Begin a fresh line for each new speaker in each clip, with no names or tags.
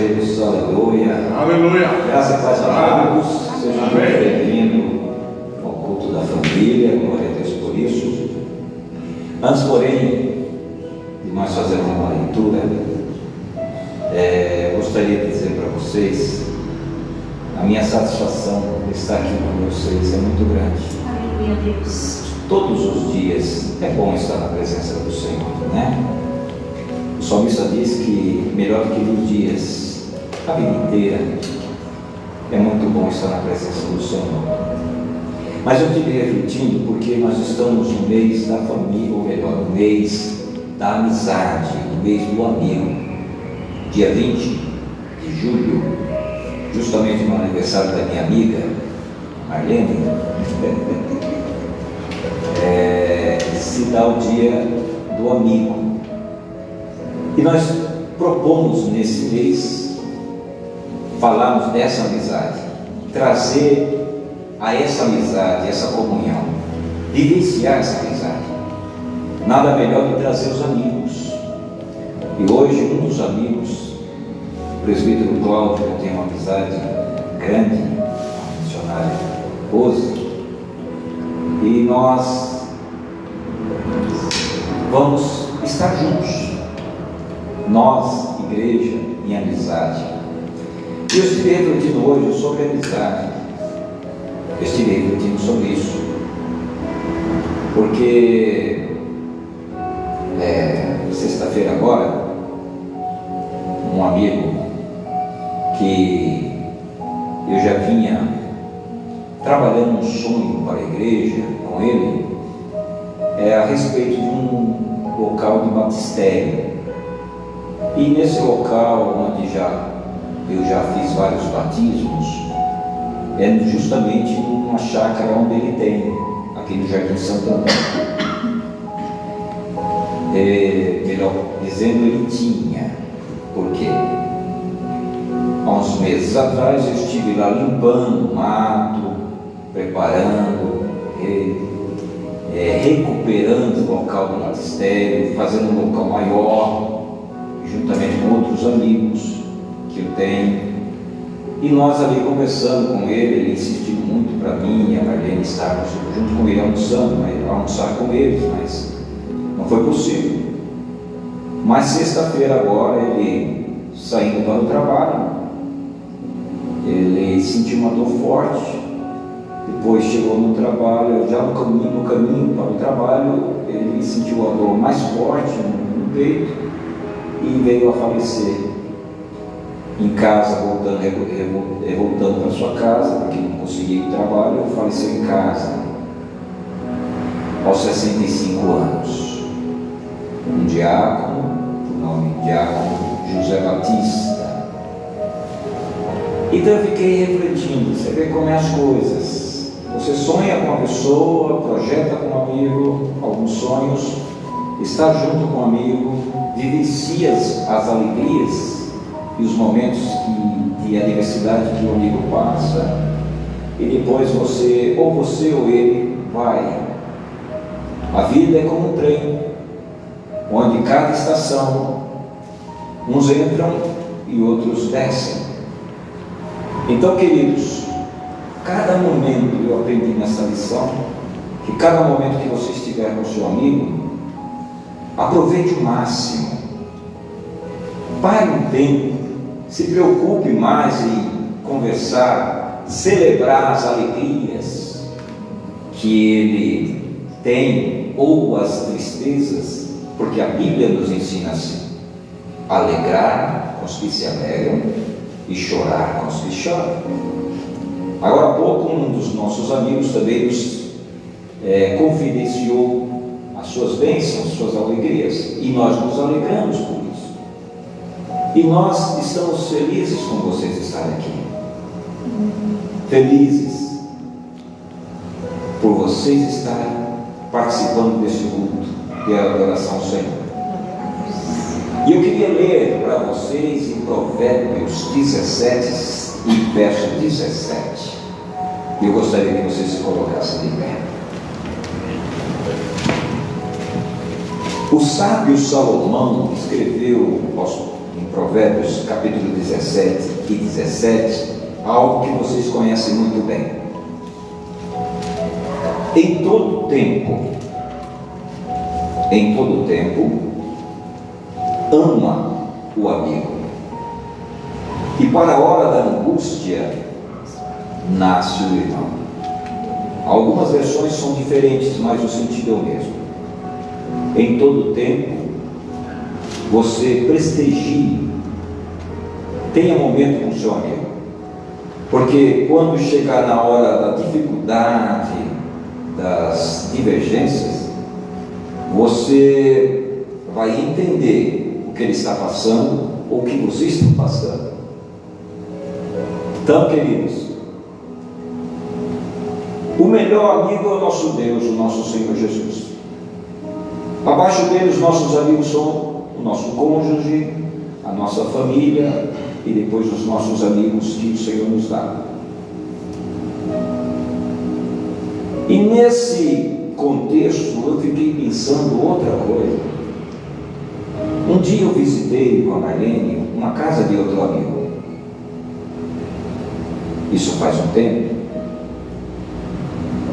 Deus, aleluia.
Aleluia.
Graças a Deus, amados. Seja muito bem-vindo ao culto da família. Glória a Deus por isso. Antes, porém, de nós fazermos uma leitura, gostaria de dizer para vocês, a minha satisfação de estar aqui com vocês é muito grande.
Aleluia, Deus.
Todos os dias é bom estar na presença do Senhor, né? O salmista diz que melhor que os dias, a vida inteira, é muito bom estar na presença do Senhor. Mas eu estive refletindo porque nós estamos no mês da família, ou melhor, no mês da amizade, no mês do amigo. Dia 20 de julho, justamente no aniversário da minha amiga Marlene, se dá o dia do amigo. E nós propomos nesse mês falarmos dessa amizade, trazer a essa amizade, essa comunhão, vivenciar essa amizade. Nada melhor que trazer os amigos. E hoje um dos amigos, o presbítero Cláudio, eu tenho uma amizade grande, uma missionária Rose, e nós vamos estar juntos, nós, igreja, em amizade. E eu estive refletindo hoje sobre amizade, eu estive refletindo sobre isso, porque sexta-feira agora, um amigo que eu já vinha trabalhando um sonho para a igreja com ele, a respeito de um local de batistério. E nesse local onde eu já fiz vários batismos, é justamente numa chácara onde ele tem, aqui no Jardim Santo Antônio. Melhor dizendo, ele tinha. Por quê? Há uns meses atrás eu estive lá limpando o mato, preparando, recuperando o local do batistério, fazendo um local maior, juntamente com outros amigos que eu tenho. E nós ali conversando com ele insistiu muito para mim e a Marlene estarmos junto com ele almoçar com eles, mas não foi possível. Mas sexta-feira agora, ele saindo para o trabalho, ele sentiu uma dor forte. Depois chegou no trabalho, já no caminho para o trabalho, ele sentiu a dor mais forte no peito e veio a falecer. Em casa, voltando para sua casa, porque não conseguia ir para o trabalho, ele faleceu em casa, aos 65 anos. Um diácono, o nome diácono José Batista. Então eu fiquei refletindo, você vê como é as coisas. Você sonha com uma pessoa, projeta com um amigo alguns sonhos, está junto com um amigo, vivencia as alegrias e os momentos de adversidade que o amigo passa, e depois você ou ele vai. A vida é como um trem, onde cada estação, uns entram e outros descem. Então, queridos, cada momento eu aprendi nessa lição, que cada momento que você estiver com seu amigo, aproveite o máximo, pare um tempo, se preocupe mais em conversar, celebrar as alegrias que ele tem ou as tristezas, porque a Bíblia nos ensina assim: alegrar com os que se alegram e chorar com os que choram. Agora há pouco um dos nossos amigos também nos confidenciou as suas bênçãos, suas alegrias, e nós nos alegramos por isso. E nós estamos felizes com vocês estarem aqui, felizes por vocês estarem participando deste culto de adoração ao Senhor. E eu queria ler para vocês em Provérbios 17 e verso 17. E eu gostaria que vocês se colocassem de pé. O sábio Salomão escreveu em Provérbios capítulo 17 e 17, algo que vocês conhecem muito bem. Em todo tempo, ama o amigo, e para a hora da angústia, nasce o irmão. Algumas versões são diferentes, mas o sentido é o mesmo. Em todo tempo, você prestigie, tenha momento com o seu amigo, porque quando chegar na hora da dificuldade, das divergências, você vai entender o que ele está passando ou o que você está passando. Então, queridos, o melhor amigo é o nosso Deus, o nosso Senhor Jesus. Abaixo dele, os nossos amigos são o nosso cônjuge, a nossa família e depois os nossos amigos que o Senhor nos dá. E nesse contexto eu fiquei pensando outra coisa. Um dia eu visitei com a Marlene uma casa de outro amigo. Isso faz um tempo.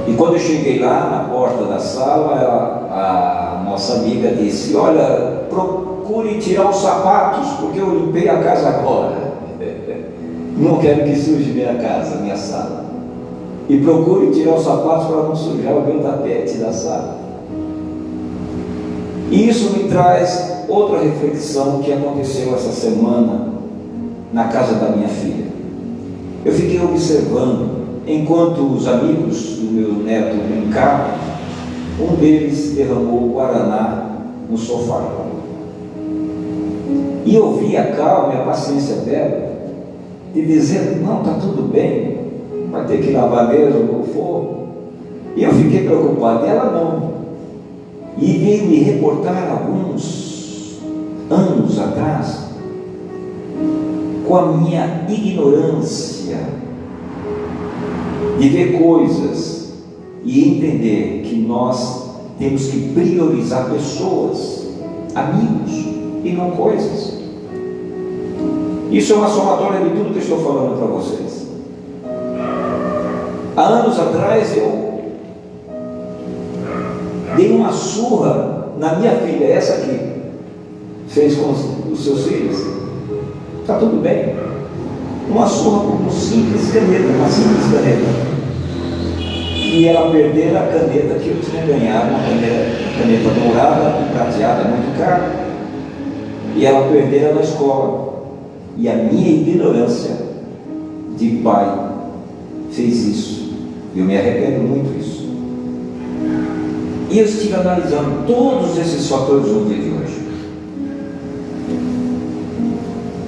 E quando eu cheguei lá na porta da sala, a nossa amiga disse: olha, procure tirar os sapatos, porque eu limpei a casa agora. Não quero que suje minha casa, minha sala. E procure tirar os sapatos para não sujar o meu tapete da sala. E isso me traz outra reflexão que aconteceu essa semana na casa da minha filha. Eu fiquei observando, enquanto os amigos do meu neto brincavam, um deles derramou o guaraná no sofá. E eu vi a calma e a paciência dela, de dizer: não, está tudo bem, vai ter que lavar mesmo no forno. E eu fiquei preocupado, e ela não. E veio me reportar alguns anos atrás, com a minha ignorância de ver coisas e entender que nós temos que priorizar pessoas, amigos, e não coisas. Isso é uma somatória de tudo que eu estou falando para vocês. Há anos atrás eu dei uma surra na minha filha, essa aqui fez com os seus filhos. Está tudo bem. Uma surra com uma simples caneta. E ela perdeu a caneta que eu tinha ganhado, uma caneta dourada, prateada, muito cara. E ela perdeu na escola. E a minha ignorância de pai fez isso. E eu me arrependo muito disso. E eu estive analisando todos esses fatores no dia de hoje.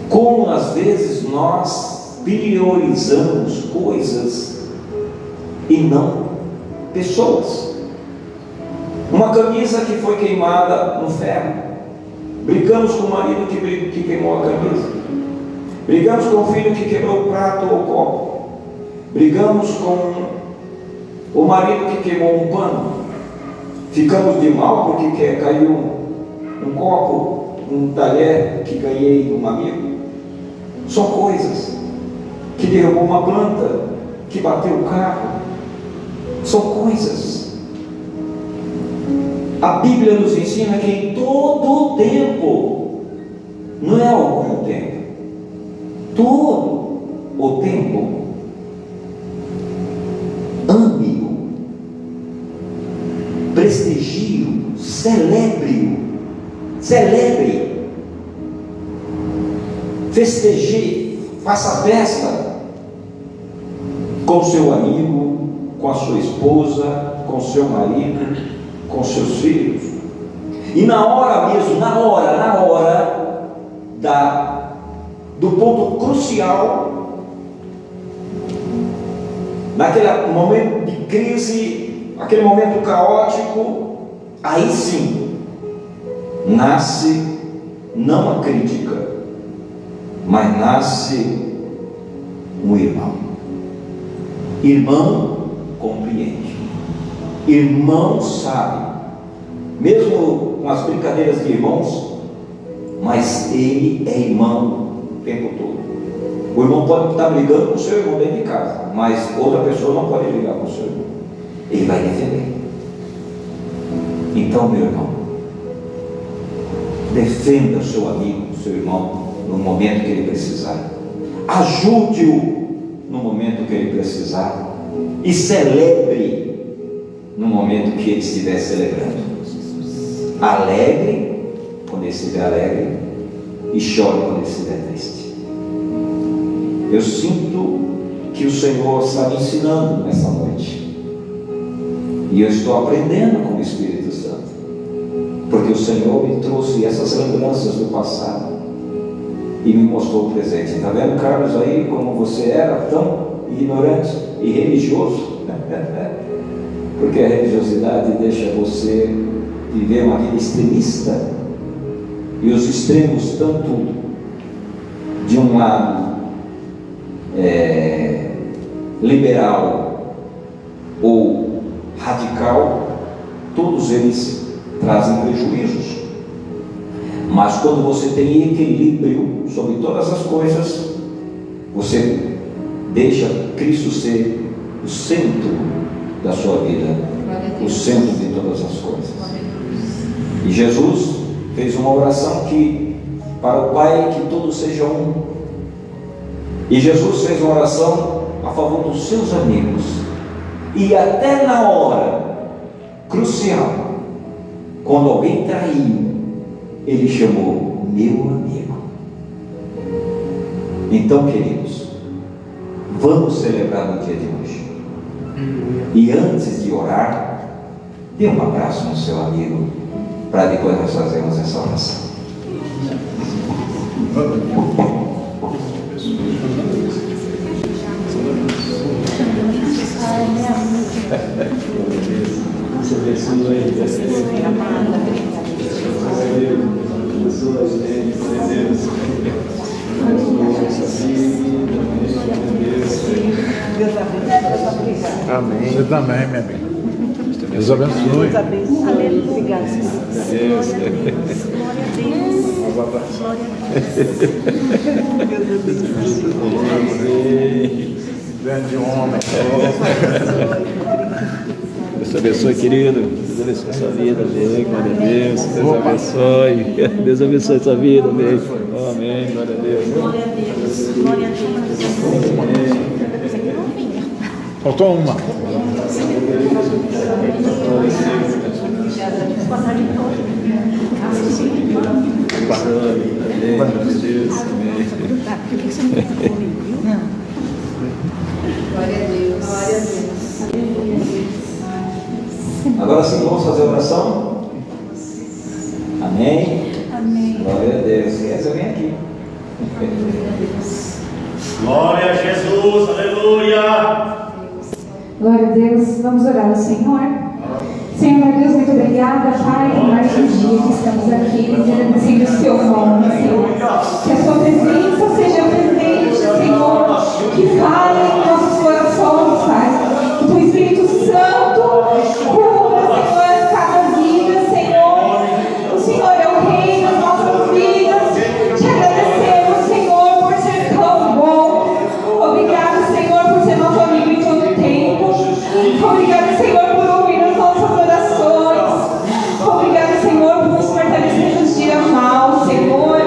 Como às vezes nós priorizamos coisas e não pessoas. Uma camisa que foi queimada no ferro, brigamos com o marido que queimou a camisa, brigamos com o filho que quebrou o prato ou o copo, brigamos com o marido que queimou um pano, ficamos de mal porque caiu um copo, um talher que ganhei de um amigo. São coisas que derrubou uma planta, que bateu o carro. São coisas. A Bíblia nos ensina que em todo o tempo, não é algum tempo, todo o tempo, ame-o, prestigie-o, celebre-o, festeje, faça festa com seu amigo, com a sua esposa, com seu marido, com seus filhos. E na hora mesmo, na hora do ponto crucial, naquele momento de crise, aquele momento caótico, aí sim nasce não a crítica, mas nasce um irmão. Irmão compreende, irmão sabe, mesmo com as brincadeiras de irmãos, mas ele é irmão o tempo todo. O irmão pode estar brigando com o seu irmão dentro de casa, mas outra pessoa não pode brigar com o seu irmão. Ele vai defender. Então, meu irmão, defenda o seu amigo, o seu irmão, no momento que ele precisar. Ajude-o no momento que ele precisar. E celebre no momento que ele estiver celebrando. Alegre quando ele estiver alegre e chore quando ele estiver triste. Eu sinto que o Senhor está me ensinando nessa noite, e eu estou aprendendo com o Espírito Santo, porque o Senhor me trouxe essas lembranças do passado e me mostrou o presente. Está vendo, Carlos, aí como você era tão ignorante e religioso? Porque a religiosidade deixa você viver uma vida extremista, e os extremos, tanto de um lado liberal ou radical, todos eles trazem prejuízos. Mas quando você tem equilíbrio sobre todas as coisas, você deixa Cristo ser o centro da sua vida, o centro de todas as coisas. E Jesus fez uma oração para o Pai, que todos sejam um. E Jesus fez uma oração a favor dos seus amigos, e até na hora crucial, quando alguém traiu, ele chamou meu amigo. Então, queridos, vamos celebrar no dia de hoje. E antes de orar, dê um abraço no seu amigo, para depois nós fazermos essa oração.
Amém. Você também, minha amiga. Deus abençoe.
Deus abençoe. Aleluia. Obrigada,
Deus.
Glória a Deus. Glória a Deus.
Grande homem.
Deus abençoe, querido. Deus abençoe a sua vida. Amém. Glória a Deus. Deus abençoe. Deus abençoe a sua vida. Amém. Amém. Glória a Deus.
Glória a Deus. Glória a Deus.
Faltou uma.
Agora sim, vamos fazer a oração? Amém?
Amém.
Glória a Deus. Essa vem aqui.
Glória a Jesus, aleluia!
Glória a Deus, vamos orar ao Senhor. Senhor, meu Deus, muito obrigada, Pai, por mais um dia que estamos aqui, agradecendo o Seu nome, Senhor. Que a Sua presença seja presente, Senhor, que fale em nossos corações, Pai. Que o Espírito Santo cubra, Senhor, cada vida, Senhor. O Senhor é o Rei das nossas vidas. Te agradecemos, Senhor, por ser tão bom. Obrigado, Senhor, por ser nosso amigo em todo o tempo. Obrigado, Senhor, por ouvir as nossas orações. Obrigado, Senhor, por nos fortalecer nos dias maus, Senhor.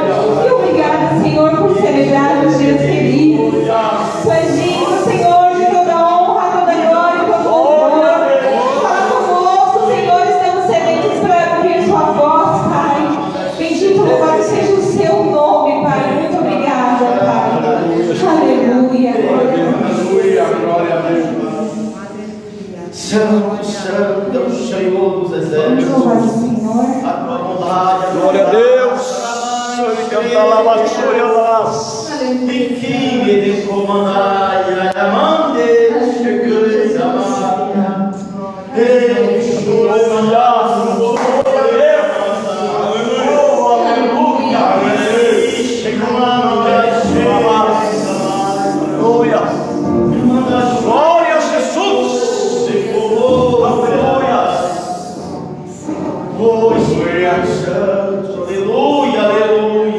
E obrigado, Senhor, por celebrar os dias felizes. Tu és digno, Senhor, de toda honra, toda glória, todo louvor. Fala conosco, Senhor, estamos sedentos para ouvir Sua voz, Pai. Bendito, louvado seja o Seu nome, Pai. Muito obrigada, Pai. Aleluia.
Glória a Deus. Santo, santo é o Senhor dos
Vamos louvar o
exércitos.
Senhor.
A tua bondade, a
Glória a Deus. Canta lá, basura lá.
E que ele comandai a mande, chegando a Maria. Ele chorou, aleluia. Chegou lá, aleluia. Glória a Jesus. Aleluia. Aleluia, aleluia.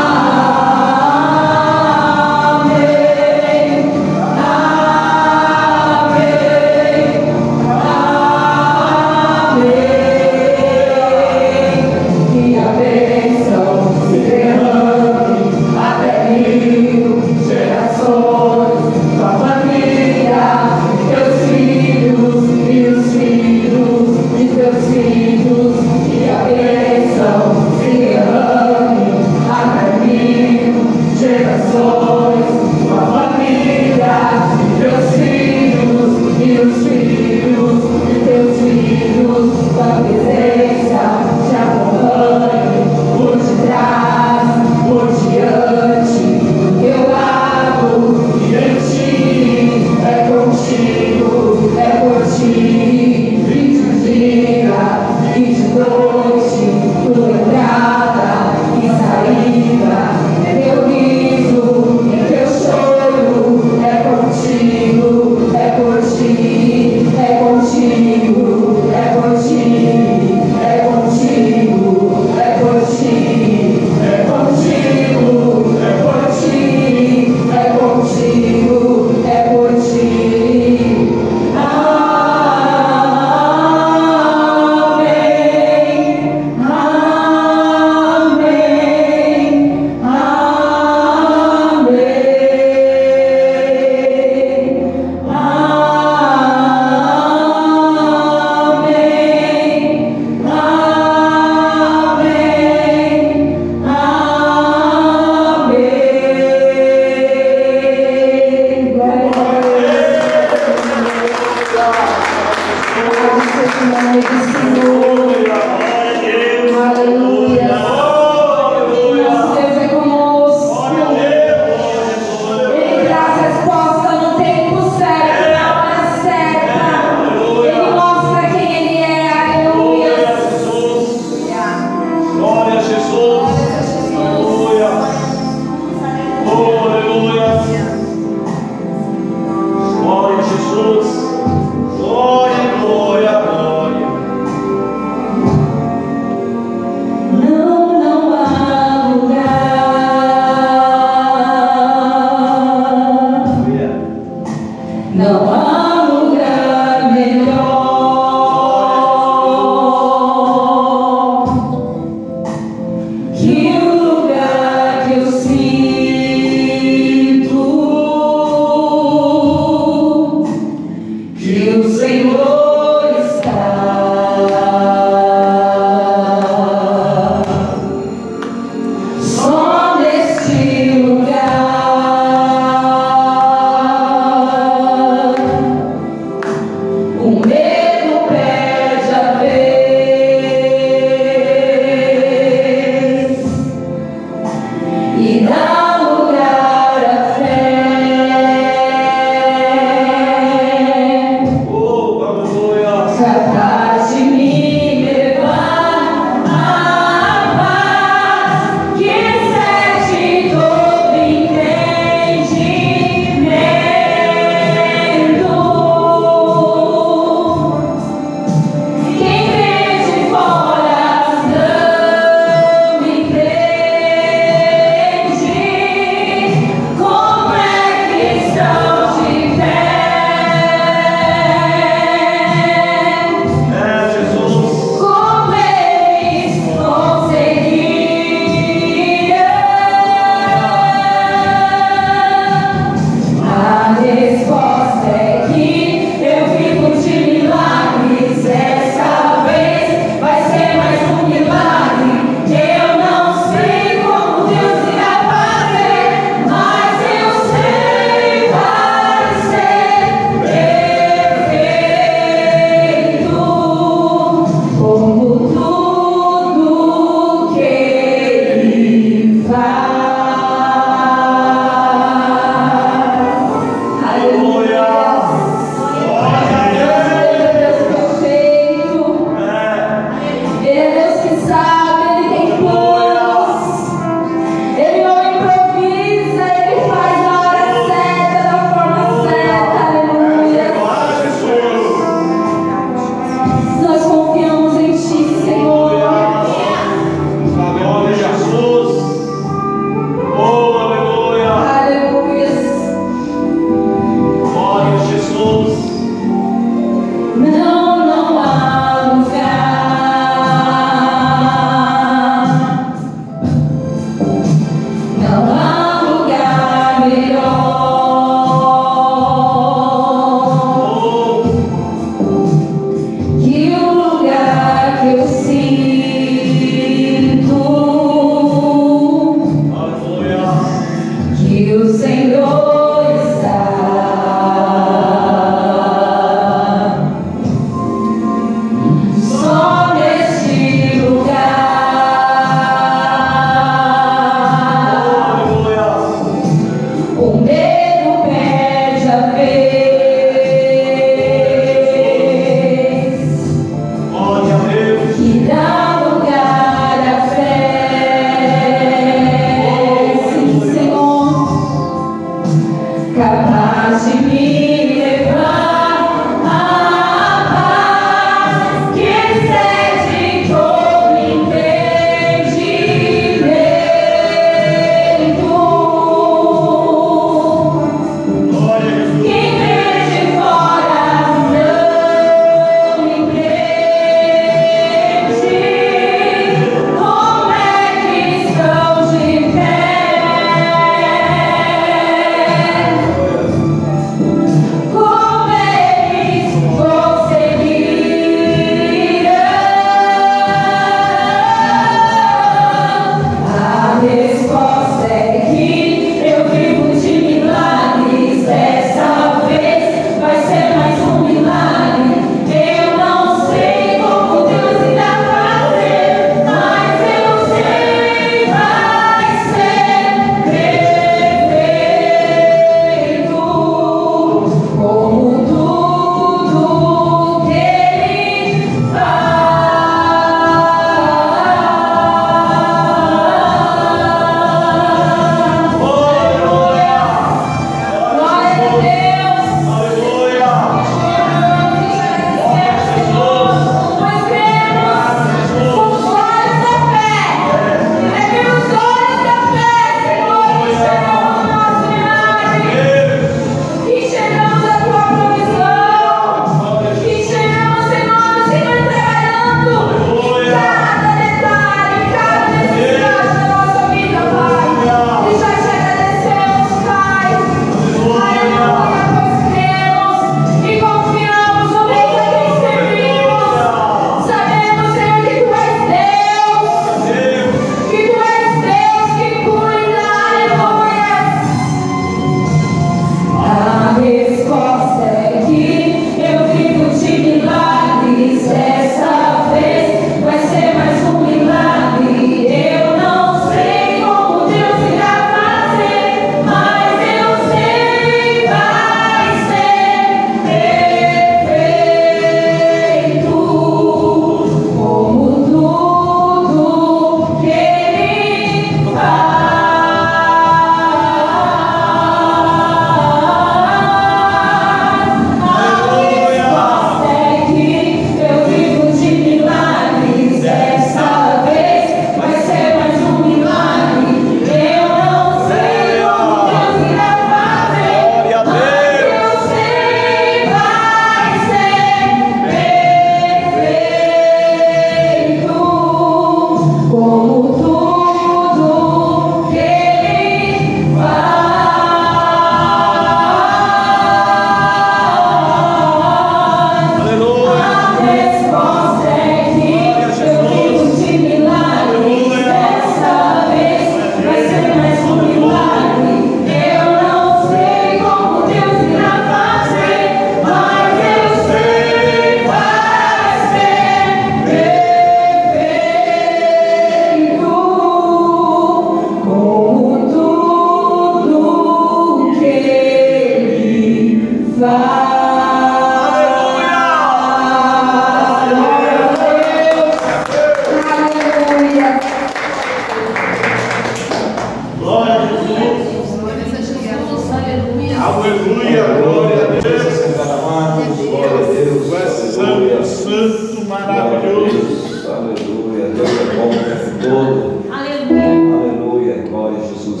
Santo, maravilhoso.
Aleluia. Deus é bom o tempo todo.
Aleluia.
Aleluia. Glória a Jesus.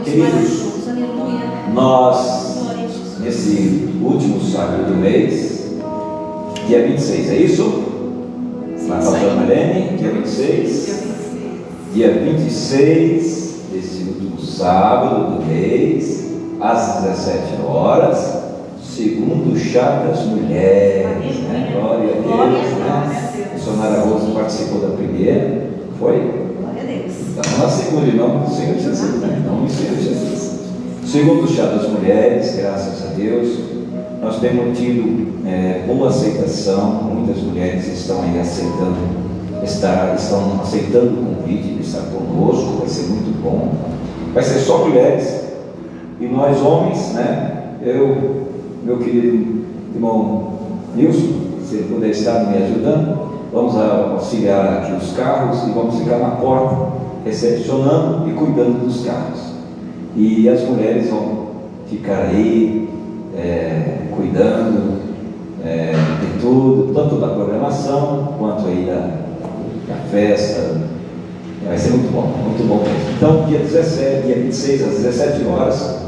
Queridos,
Maravilhoso. Aleluia.
nós,
Glória a Jesus.
nesse último sábado do mês, dia 26, é isso? Na pastora Marlene, dia 26. Dia 26 desse último sábado do mês, às 17 horas, segundo chá das mulheres, né? Glória a Deus, né? A missionária Rosa participou da primeira, foi?
Glória a Deus.
Estamos na segunda, em nome do Senhor Jesus, né? Em nome do Senhor Jesus. Segundo chá das mulheres, graças a Deus, nós temos tido boa aceitação, muitas mulheres estão aí estão aceitando o convite de estar conosco, vai ser muito bom. Vai ser só mulheres e nós homens, né? Eu, meu querido irmão Nilson, se ele puder estar me ajudando, vamos auxiliar aqui os carros e vamos ficar na porta recepcionando e cuidando dos carros. E as mulheres vão ficar aí cuidando de tudo, tanto da programação quanto aí da festa. Vai ser muito bom mesmo. Então, dia 17, dia 26 às 17 horas,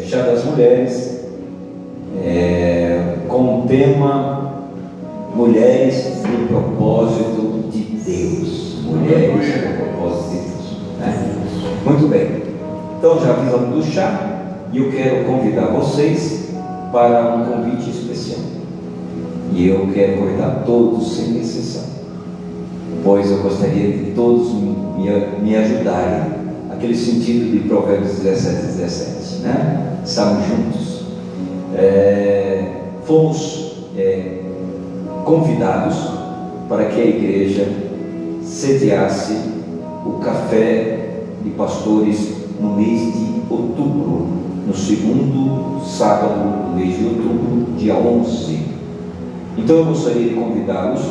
chá das mulheres, com o tema Mulheres no propósito de Deus. Mulheres no propósito de Deus, né? Muito bem. Então, já avisamos do chá, e eu quero convidar vocês para um convite especial. E eu quero convidar todos, sem exceção, pois eu gostaria de todos me ajudarem, aquele sentido de Provérbios 17, né? Estamos juntos. Fomos convidados para que a igreja sediasse o café de pastores no mês de outubro, no segundo sábado do mês de outubro, dia 11. Então eu gostaria de convidá-los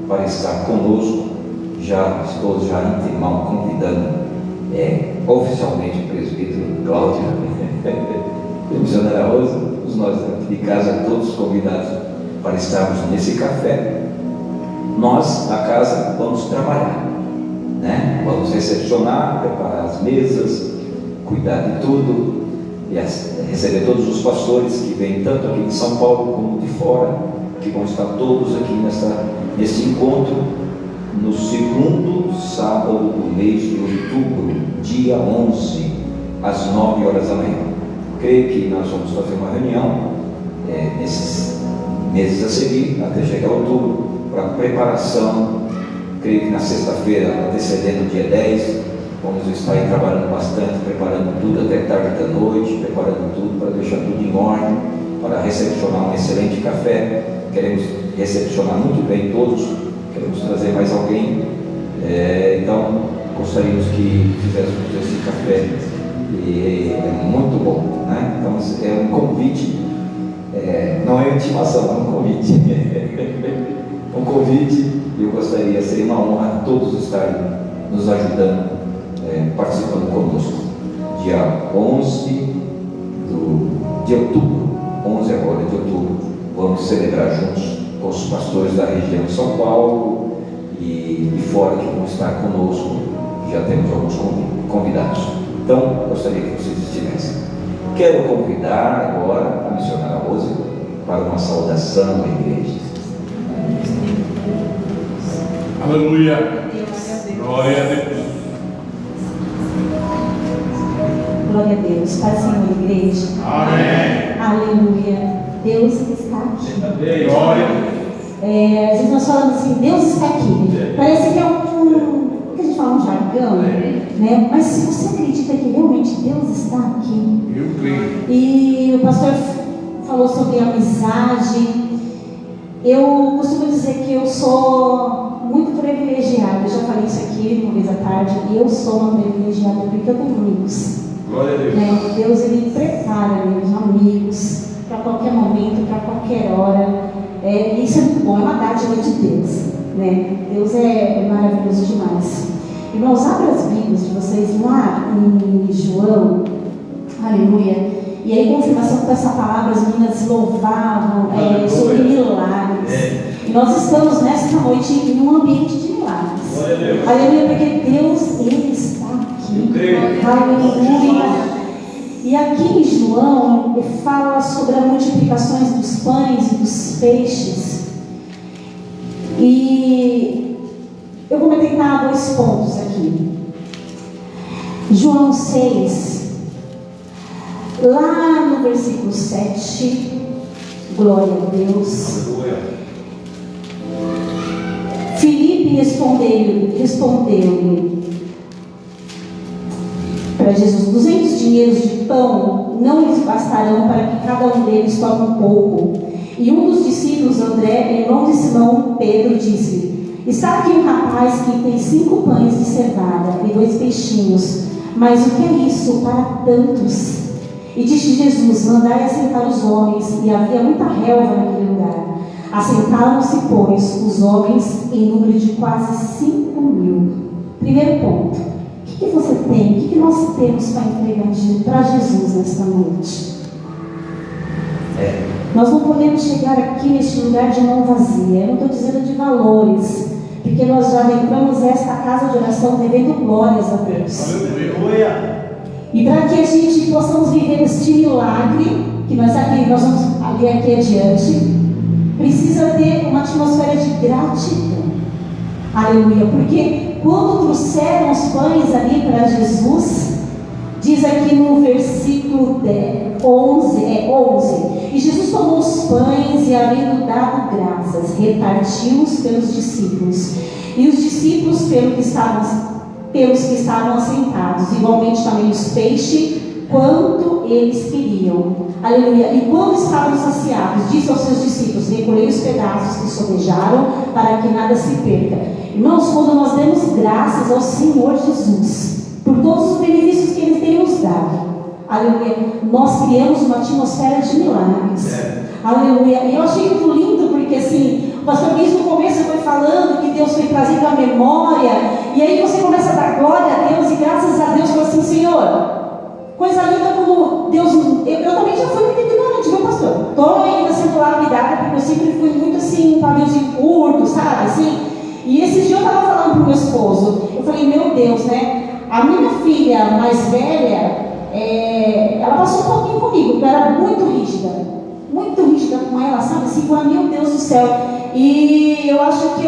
para estar conosco. Já estou intimamente convidando oficialmente o presbítero Cláudio, a missionária Rosa, nós aqui de casa, todos convidados para estarmos nesse café. Nós, a casa, vamos trabalhar, né? Vamos recepcionar, preparar as mesas, cuidar de tudo, e receber todos os pastores que vêm tanto aqui de São Paulo como de fora, que vão estar todos aqui nesse encontro, no segundo sábado do mês de outubro, dia 11, às 9 horas da manhã. Creio que nós vamos fazer uma reunião nesses meses a seguir, até chegar a outubro, para preparação. Creio que na sexta-feira, antecedendo o dia 10, vamos estar aí trabalhando bastante, preparando tudo até tarde da noite, preparando tudo para deixar tudo em ordem, para recepcionar um excelente café. Queremos recepcionar muito bem todos, queremos trazer mais alguém, então gostaríamos que fizéssemos esse café, e é muito bom, né? Então é um convite, não é intimação, é um convite. Um convite, e eu gostaria, seria uma honra todos estarem nos ajudando, participando conosco. Dia 11 de outubro, 11 agora de outubro, vamos celebrar juntos com os pastores da região de São Paulo e fora que vão estar conosco. Já temos alguns convidados. Então, gostaria que vocês estivessem. Quero convidar agora a missionária Rosa para uma saudação à igreja.
Aleluia. Glória a Deus.
Glória a Deus. Pai, Senhor, igreja.
Amém.
Aleluia. Deus está aqui.
Glória.
Às vezes nós falamos assim, Deus está aqui. Parece que é o que a gente fala, um jargão, né? Mas se você acredita que realmente Deus está aqui,
Eu creio.
e o pastor falou sobre amizade, eu costumo dizer que eu sou muito privilegiada. Eu já falei isso aqui uma vez à tarde, e eu sou uma privilegiada porque eu tenho amigos.
Glória a Deus.
Né? Deus, ele prepara meus amigos para qualquer momento, para qualquer hora. Isso é muito bom, é uma dádiva de Deus, né? Deus é maravilhoso demais. Irmãos, abra as Bíblias de vocês lá em João, aleluia. E aí, confirmação com essa palavra, as meninas louvavam sobre milagres.
nós estamos nesta noite em um ambiente de milagres. Aleluia, porque Deus, Ele está aqui. Aleluia. E aqui em João, ele fala sobre as multiplicações dos pães e dos peixes. E eu vou me atentar a 2 pontos aqui. João 6, lá no versículo 7, glória a Deus. Filipe respondeu-lhe para Jesus: 200 dinheiros de pão não lhes bastarão para que cada um deles tome um pouco. E um dos discípulos, André, irmão de Simão Pedro, disse: está aqui um rapaz que tem 5 pães de cevada e 2 peixinhos, mas o que é isso para tantos? E disse Jesus: mandai assentar os homens. E havia muita relva naquele lugar. Assentaram-se, pois, os homens em número de quase 5.000. Primeiro ponto: o que você tem? O que nós temos para entregar para Jesus nesta noite? Nós não podemos chegar aqui neste lugar de mão vazia. Eu não estou dizendo de valores, porque nós já entramos nesta casa de oração devendo glórias a Deus. E para que a gente possamos viver este milagre, que nós vamos ali aqui adiante, precisa ter uma atmosfera de gratidão. Aleluia. Porque quando trouxeram os pães ali para Jesus, diz aqui no versículo 11, e Jesus tomou os pães e, havendo dado graças, repartiu-os pelos discípulos. E os discípulos pelos que estavam assentados, igualmente também os peixes, quanto eles queriam. Aleluia. E quando estavam saciados, disse aos seus discípulos: recolhei os pedaços que sobejaram, para que nada se perca. Irmãos, quando nós demos graças ao Senhor Jesus por todos os benefícios que Ele tem nos dado, aleluia, nós criamos uma atmosfera de milagres. Aleluia. E eu achei muito lindo, porque assim, o pastor Luiz no começo foi falando que Deus foi trazendo a memória, e aí você começa a dar glória a Deus, e graças a Deus, fala assim: Senhor, coisa linda como Deus. Eu também já fui muito ignorante, viu, pastor? Estou ainda sendo lapidada, porque eu sempre fui muito assim, paviozinho curto, sabe? Assim. E esses dias eu estava falando pro meu esposo, eu falei: meu Deus, né? A minha filha mais velha, ela passou um pouquinho comigo, porque eu era muito rígida com ela, sabe? Assim, com meu Deus do céu. E eu acho que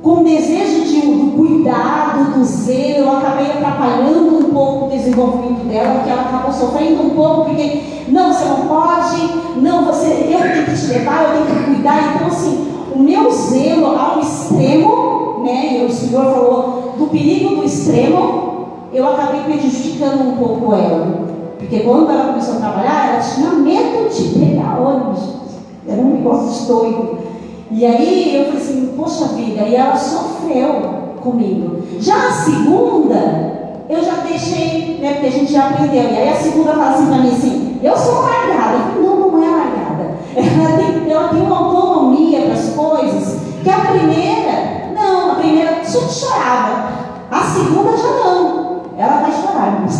com o desejo do cuidado, do zelo, eu acabei atrapalhando um pouco o desenvolvimento dela, porque ela acabou sofrendo um pouco, porque não, você não pode, não, eu tenho que te levar, eu tenho que cuidar. Então assim, o meu zelo ao extremo, né, e o Senhor falou do perigo do extremo, eu acabei prejudicando um pouco ela, porque quando ela começou a trabalhar, ela tinha medo de pegar ônibus, era um negócio de doido. E aí eu falei assim: poxa vida, e ela sofreu comigo. Já a segunda, eu já deixei, né, porque a gente já aprendeu. E aí a segunda fala assim para mim assim: eu sou largada. Eu falei: não é largada. Ela tem uma autonomia para as coisas, que a primeira só chorava. A segunda já não. Ela vai chorar, mas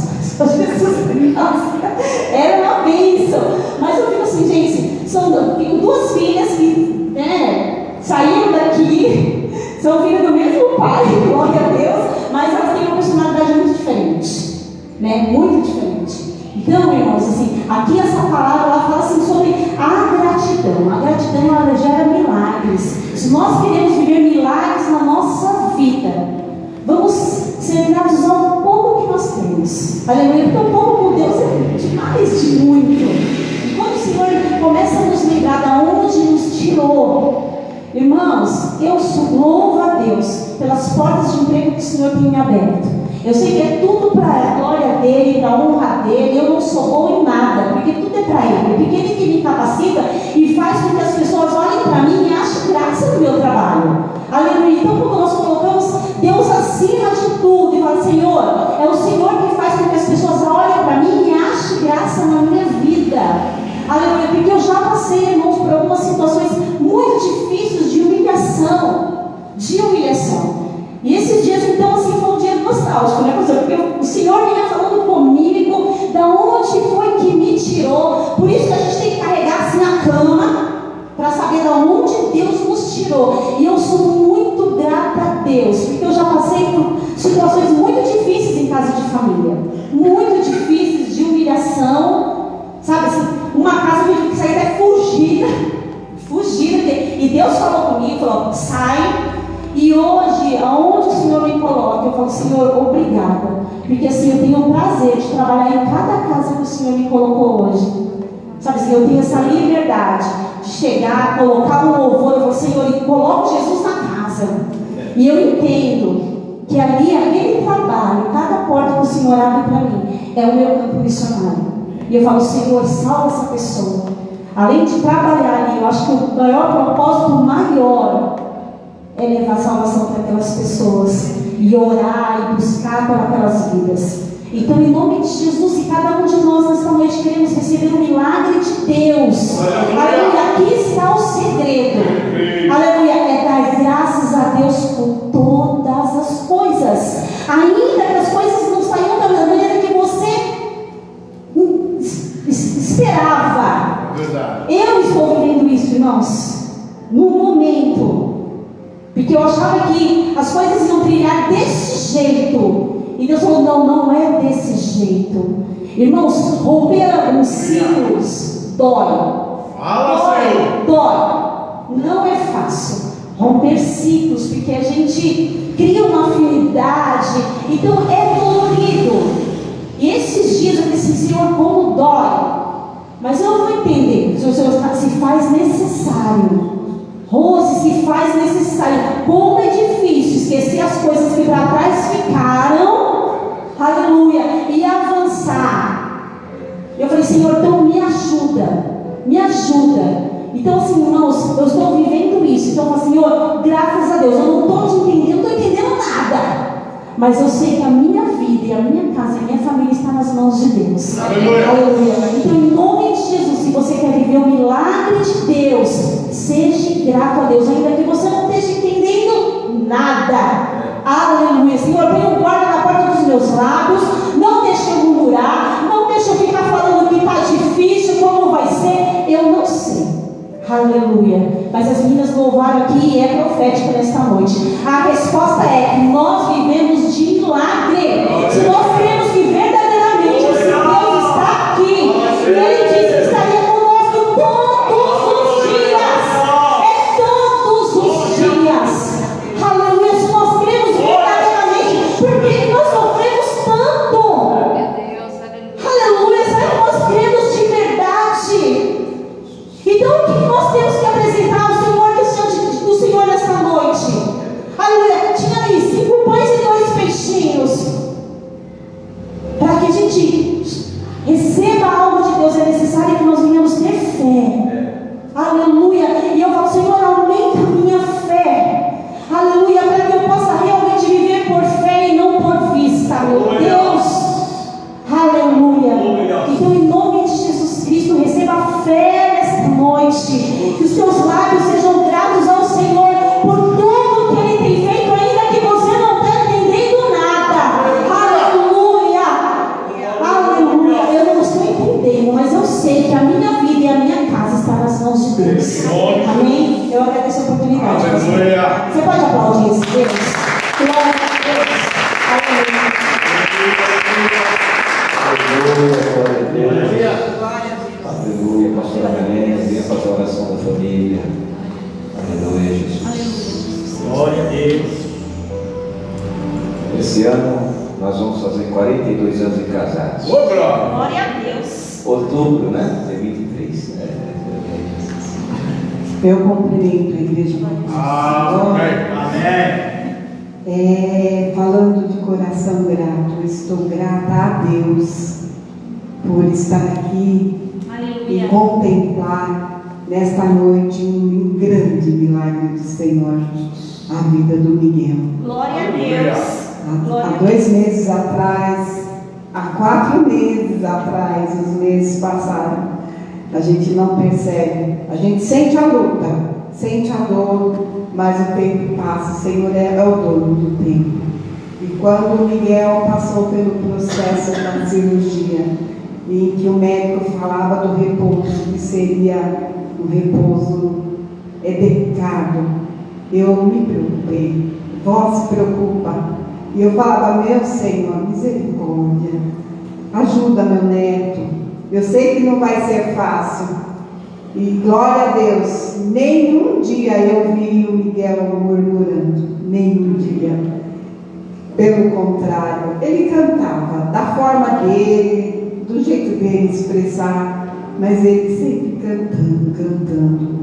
era uma bênção. Mas eu fico assim, gente, tenho 2 filhas que, né, saíram daqui, são filhas do mesmo pai, glória a Deus, mas elas têm uma personalidade muito diferente, né? Muito diferente. Então, irmãos, assim, aqui essa palavra ela fala assim sobre a gratidão. A gratidão ela gera milagres. Se nós queremos viver milagres na nossa vida, vamos ser gratos ao pouco que nós temos. Aleluia, porque o pouco com Deus é demais, de muito. E quando o Senhor começa a nos lembrar de onde nos tirou, irmãos, eu louvo a Deus pelas portas de emprego que o Senhor tem me aberto. Eu sei que é tudo para a glória dele, para a honra dele. Eu não sou bom em nada, porque tudo é para ele. Porque ele que me capacita e faz com que as pessoas olhem para mim e achem graça no meu trabalho. Aleluia. Então, quando nós colocamos Deus acima de tudo e fala: Senhor, é o Senhor que faz com que as pessoas olhem para mim e achem graça na minha vida. Aleluia. Porque eu já passei, irmãos, por algumas situações muito difíceis de humilhação. E esses dias, então, assim, foi um dia nostálgico, né, pastor? Porque o Senhor vinha falando comigo da onde foi que me tirou. Por isso que a gente tem que carregar assim a cama, para saber de onde Deus nos tirou. E eu sou muito grata a Deus, porque eu já passei por situações muito difíceis em casa de família, muito difíceis, de humilhação, sabe assim, uma casa que eu tive que sair até fugida, e Deus falou comigo, falou, sai. E hoje, aonde o Senhor me coloca, eu falo, Senhor, obrigada, porque assim, eu tenho o prazer de trabalhar em cada casa que o Senhor me colocou hoje, sabe assim, eu tenho essa liberdade de chegar, colocar um louvor, eu falo, Senhor, e coloco Jesus na casa, e eu entendo que ali, aquele trabalho, cada porta que o Senhor abre para mim, é o meu campo missionário, e eu falo, Senhor, salva essa pessoa. Além de trabalhar ali, eu acho que o maior propósito maior é levar salvação para aquelas pessoas e orar e buscar por aquelas vidas. Então, em nome de Jesus, e cada um de nós nesta noite queremos receber o milagre de Deus. Aleluia, aqui está o segredo. Aleluia, é dar graças a Deus por todas as coisas, ainda que as coisas não saiam da maneira que você esperava. Eu estou vivendo isso, irmãos, no momento, porque eu achava que as coisas iam trilhar desse jeito, e Deus falou, não é desse jeito. Irmãos, romper os ciclos dói. Não é fácil romper ciclos, porque a gente cria uma afinidade, então é dolorido. E esses dias eu disse, Senhor, como dói. Mas eu vou entender, se faz necessário. Rose, se faz necessário. Como é difícil esquecer as coisas que para trás ficaram, aleluia, e avançar. Eu falei, Senhor, então me ajuda. Então assim, irmãos, eu estou vivendo isso. Então eu falo, Senhor, graças a Deus, eu não estou entendendo nada, mas eu sei que a minha vida e a minha casa e a minha família está nas mãos de Deus. Aleluia. Então, em nome de Jesus, se você quer viver o milagre de Deus, seja grato a Deus, ainda que você não esteja entendendo nada. Aleluia. Senhor, põe um guarda na porta dos meus lábios, não deixe eu murmurar, não deixe eu ficar falando que está difícil, como vai ser, eu não sei. Aleluia. Mas as meninas louvaram aqui e é profética nesta noite. A resposta é: nós vivemos de milagre. Se nós queremos que verdadeiramente esse Deus está aqui, Ele disse que estaria conosco todos os dias. É todos os dias. Aleluia. Se nós queremos verdadeiramente, porque nós sofremos tanto. Aleluia. Sabe, nós queremos de verdade. Então, o que nós temos que apresentar ao Senhor, diante do Senhor nesta noite? Aleluia, tinha ali 5 pães e 2 peixinhos. Para que a gente receba algo de Deus, é necessário que nós venhamos ter fé. Aleluia, e eu falo, Senhor, aumenta a minha fé. Aleluia, para que eu possa realmente viver por fé e não por vista, meu Deus. Aleluia. Então, em nome de Jesus Cristo, receba fé nesta noite. Que os teus lábios sejam gratos ao Senhor por tudo que Ele tem feito, ainda que você não está entendendo nada. Aleluia. Aleluia. Eu não estou entendendo, mas eu sei que a minha vida e a minha casa estão nas mãos de Deus. Amém? Eu agradeço a oportunidade.
Aleluia.
Você pode aplaudir esse Deus? Glória a Deus. Aleluia.
Aleluia, pastora Belém, venha fazer a oração da família. Aleluia, Jesus.
Glória a Deus.
Esse ano nós vamos fazer 42 anos de casados.
Ô, glória.
Glória a Deus.
Outubro, né? Dia 23.
Eu cumprimento a igreja.
Amém.
Falando de coração grato, eu estou grata a Deus por estar aqui e contemplar nesta noite um grande milagre do Senhor, a vida do Miguel.
Glória a Deus.
Há 2 meses atrás, há 4 meses atrás, os meses passaram, a gente não percebe, a gente sente a luta, sente a dor, mas o tempo passa, o Senhor é o dono do tempo. E quando o Miguel passou pelo processo da cirurgia, em que o médico falava do repouso, que seria um repouso pecado. Eu me preocupei. Vó se preocupa. E eu falava, meu Senhor, misericórdia, ajuda meu neto. Eu sei que não vai ser fácil. E glória a Deus, nenhum dia eu vi o Miguel murmurando. Nenhum dia. Pelo contrário, ele cantava da forma dele, do jeito dele expressar, mas ele sempre cantando.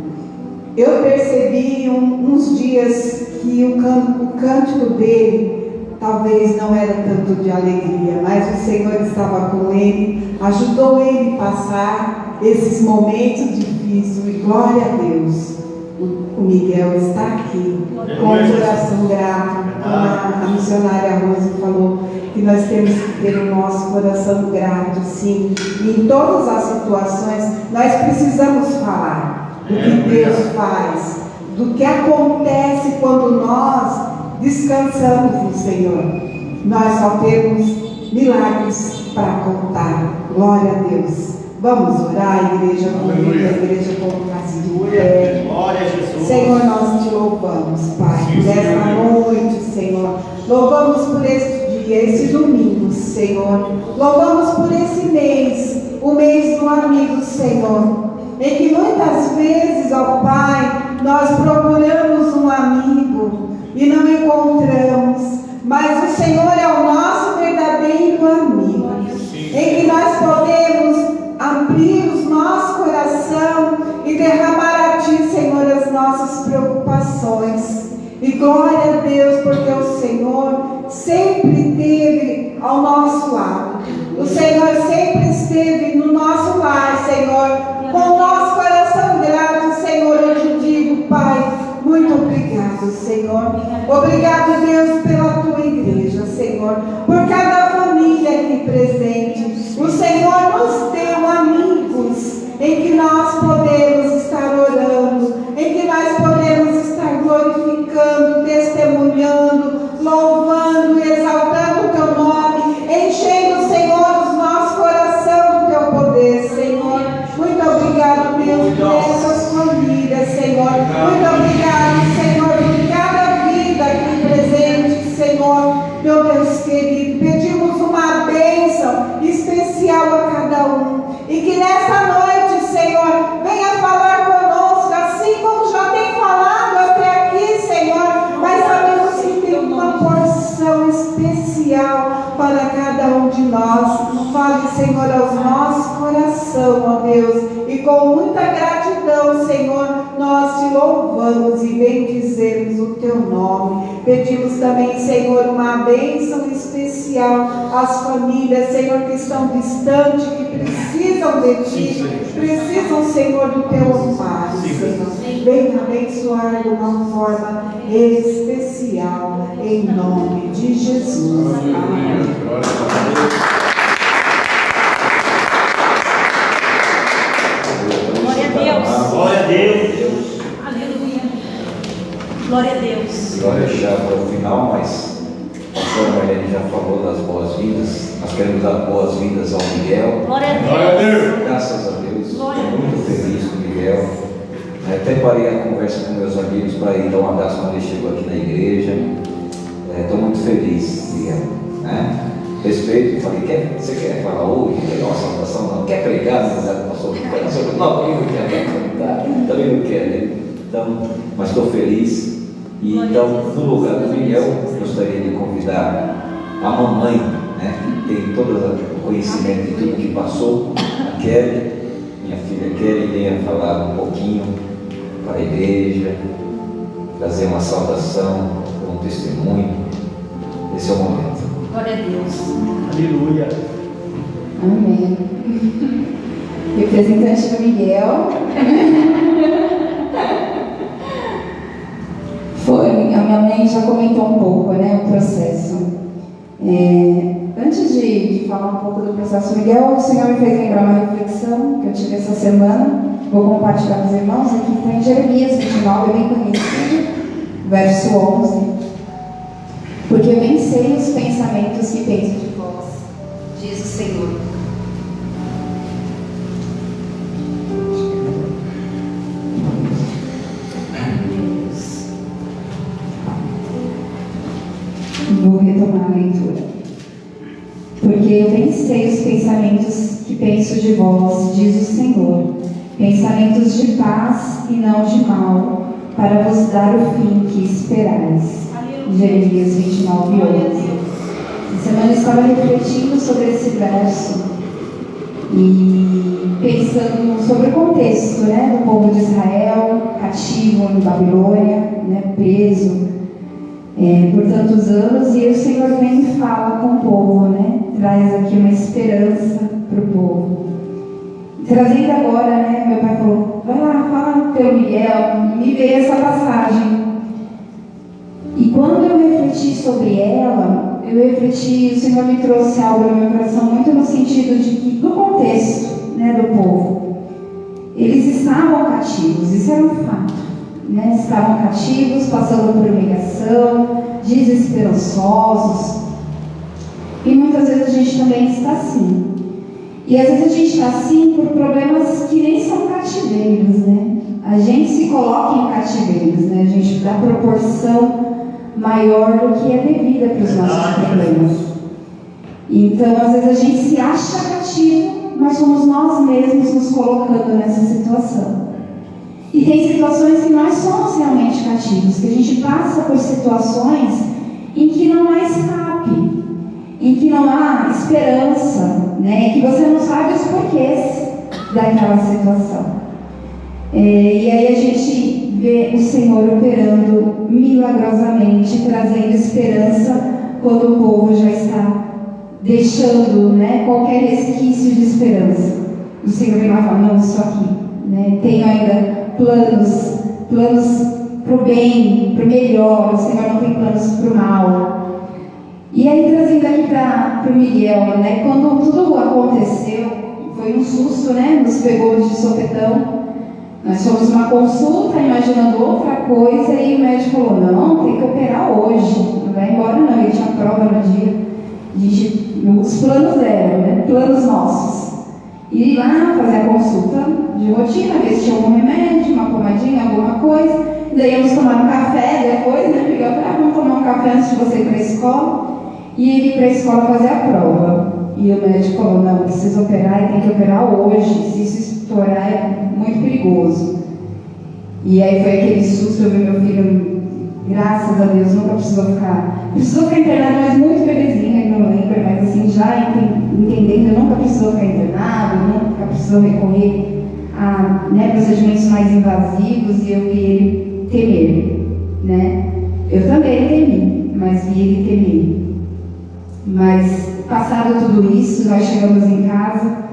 Eu percebi uns dias que o cântico dele talvez não era tanto de alegria, mas o Senhor estava com ele, ajudou ele a passar esses momentos difíceis, e glória a Deus. O Miguel está aqui com o coração grato, como a missionária Rose falou, que nós temos que ter o nosso coração grato, sim. E em todas as situações, nós precisamos falar do que Deus faz, do que acontece quando nós descansamos no Senhor. Nós só temos milagres para contar. Glória a Deus. Vamos orar, igreja, convida a igreja colocar-se de pé.
Glória a Jesus.
Senhor, nós te louvamos, Pai, por esta noite, Senhor. Louvamos por este dia, esse domingo, Senhor. Louvamos por esse mês, o mês do amigo, Senhor. Em que muitas vezes, ó Pai, nós procuramos um amigo e não encontramos. Mas o Senhor é o nosso verdadeiro amigo. Em que nós podemos abrir o nosso coração e derramar a Ti, Senhor, as nossas preocupações. E glória a Deus, porque o Senhor sempre esteve ao nosso lado. O Senhor sempre esteve no nosso lar, Senhor, com o nosso coração grato, Senhor. Eu te digo, Pai, muito obrigado, Senhor. Obrigado, Deus, pela Tua igreja, Senhor, por cada família aqui presente. O Senhor nos deu amigos em que nós podemos estar orando, em que nós podemos estar glorificando, testemunhando, louvando, exaltando o Teu nome, enchendo, Senhor, os nossos corações do Teu poder, Senhor. Muito obrigado, Deus, por essas famílias, Senhor. Muito obrigado, Senhor, por cada vida aqui presente, Senhor, meu Deus querido. Pedimos uma bênção especial a cada um. E que nessa noite, Senhor, venha falar conosco, assim como já tem falado até aqui, Senhor. Mas sabemos que tem uma porção especial para cada um de nós. Fale, Senhor, aos nossos corações, ó Deus. E com muita gratidão, Senhor, nós te louvamos e bendizemos o Teu nome. Pedimos também, Senhor, uma bênção especial às famílias, Senhor, que estão distantes, que precisam de Ti, precisam, Senhor, do Teu amparo, Senhor. Venha abençoar de uma forma especial, em nome de Jesus. Amém.
Glória a Deus.
Glória a Deus.
Aleluia. Glória a Deus.
Glória já para o final, mas a pastora Marlene já falou das boas-vindas. Nós queremos dar boas-vindas ao Miguel.
Glória a
Glória a
Deus.
Deus.
Graças a Deus,
Glória a
estou muito
Deus.
feliz com o Miguel. Até parei a conversa com meus amigos para ir dar um abraço quando ele chegou aqui na igreja. Estou muito feliz, Miguel. Né? Respeito, falei, você quer falar hoje? Legal, uma saudação? Não quer pregar no lugar do pastor? Não, também não quer, também não quer, né? Então, mas estou feliz. E então, no lugar do Miguel, gostaria de convidar a mamãe, né, que tem todo o conhecimento de tudo que passou, a Kelly, minha filha Kelly, venha falar um pouquinho para a igreja, trazer uma saudação, um testemunho. Esse é o momento.
Glória a Deus.
Aleluia.
Amém. Representante do Miguel. A minha mãe já comentou um pouco, né, o processo. Antes de falar um pouco do processo Miguel, o Senhor me fez lembrar uma reflexão que eu tive essa semana. Vou compartilhar com os irmãos aqui. Está em Jeremias 29, bem conhecido, verso 11. Porque eu nem sei os pensamentos que penso de vós, diz o Senhor. Vou retomar a leitura. Porque eu bem sei os pensamentos que penso de vós, diz o Senhor, pensamentos de paz e não de mal, para vos dar o fim que esperais. Jeremias 29, 11. Essa semana eu estava refletindo sobre esse verso e pensando sobre o contexto, né, do povo de Israel, cativo em Babilônia, né, preso por tantos anos, e o Senhor vem e fala com o povo, né, traz aqui uma esperança para o povo. Trazendo agora, né, meu pai falou, vai lá, fala pelo Miguel, me veio essa passagem. E quando eu refleti sobre ela, o Senhor me trouxe algo no meu coração muito no sentido de que, do contexto, né, do povo, eles estavam cativos, isso era um fato, né? Estavam cativos, passando por humilhação, desesperançosos, e muitas vezes a gente também está assim. E às vezes a gente está assim por problemas que nem são cativeiros, né? A gente se coloca em cativeiros, né? A gente dá proporção maior do que é devida para os nossos problemas. Então, às vezes a gente se acha cativo, mas somos nós mesmos nos colocando nessa situação. E tem situações que nós somos realmente cativos, que a gente passa por situações em que não há escape, em que não há esperança, né? Que você não sabe os porquês daquela situação. E aí a gente vê o Senhor operando milagrosamente, trazendo esperança quando o povo já está deixando, né, qualquer resquício de esperança. O Senhor vem lá e fala, não, isso aqui, né, tenho ainda planos para o bem, para o melhor, o Senhor não tem planos para o mal. E aí trazendo aqui para o Miguel, né, quando tudo aconteceu, foi um susto, né, nos pegou de sopetão. Nós fomos uma consulta, imaginando outra coisa, e o médico falou, não, tem que operar hoje, não vai embora não, ele tinha prova no dia. Os planos eram, né, planos nossos. Ir lá, fazer a consulta de rotina, ver se tinha algum remédio, uma pomadinha, alguma coisa. Daí íamos tomar um café depois, né, Miguel falou, vamos tomar um café antes de você ir para a escola. E ele ir para a escola fazer a prova. E o médico falou, não, precisa operar e tem que operar hoje, se isso estourar é muito perigoso. E aí foi aquele susto, eu vi meu filho, graças a Deus, nunca precisou ficar internado, mas muito bebezinho, ele não lembra, mas assim, já entendendo, nunca precisou ficar internado, nunca precisou recorrer a, né, procedimentos mais invasivos, e eu vi ele temer, né? Eu também temi, mas vi ele temer. Mas passado tudo isso, nós chegamos em casa,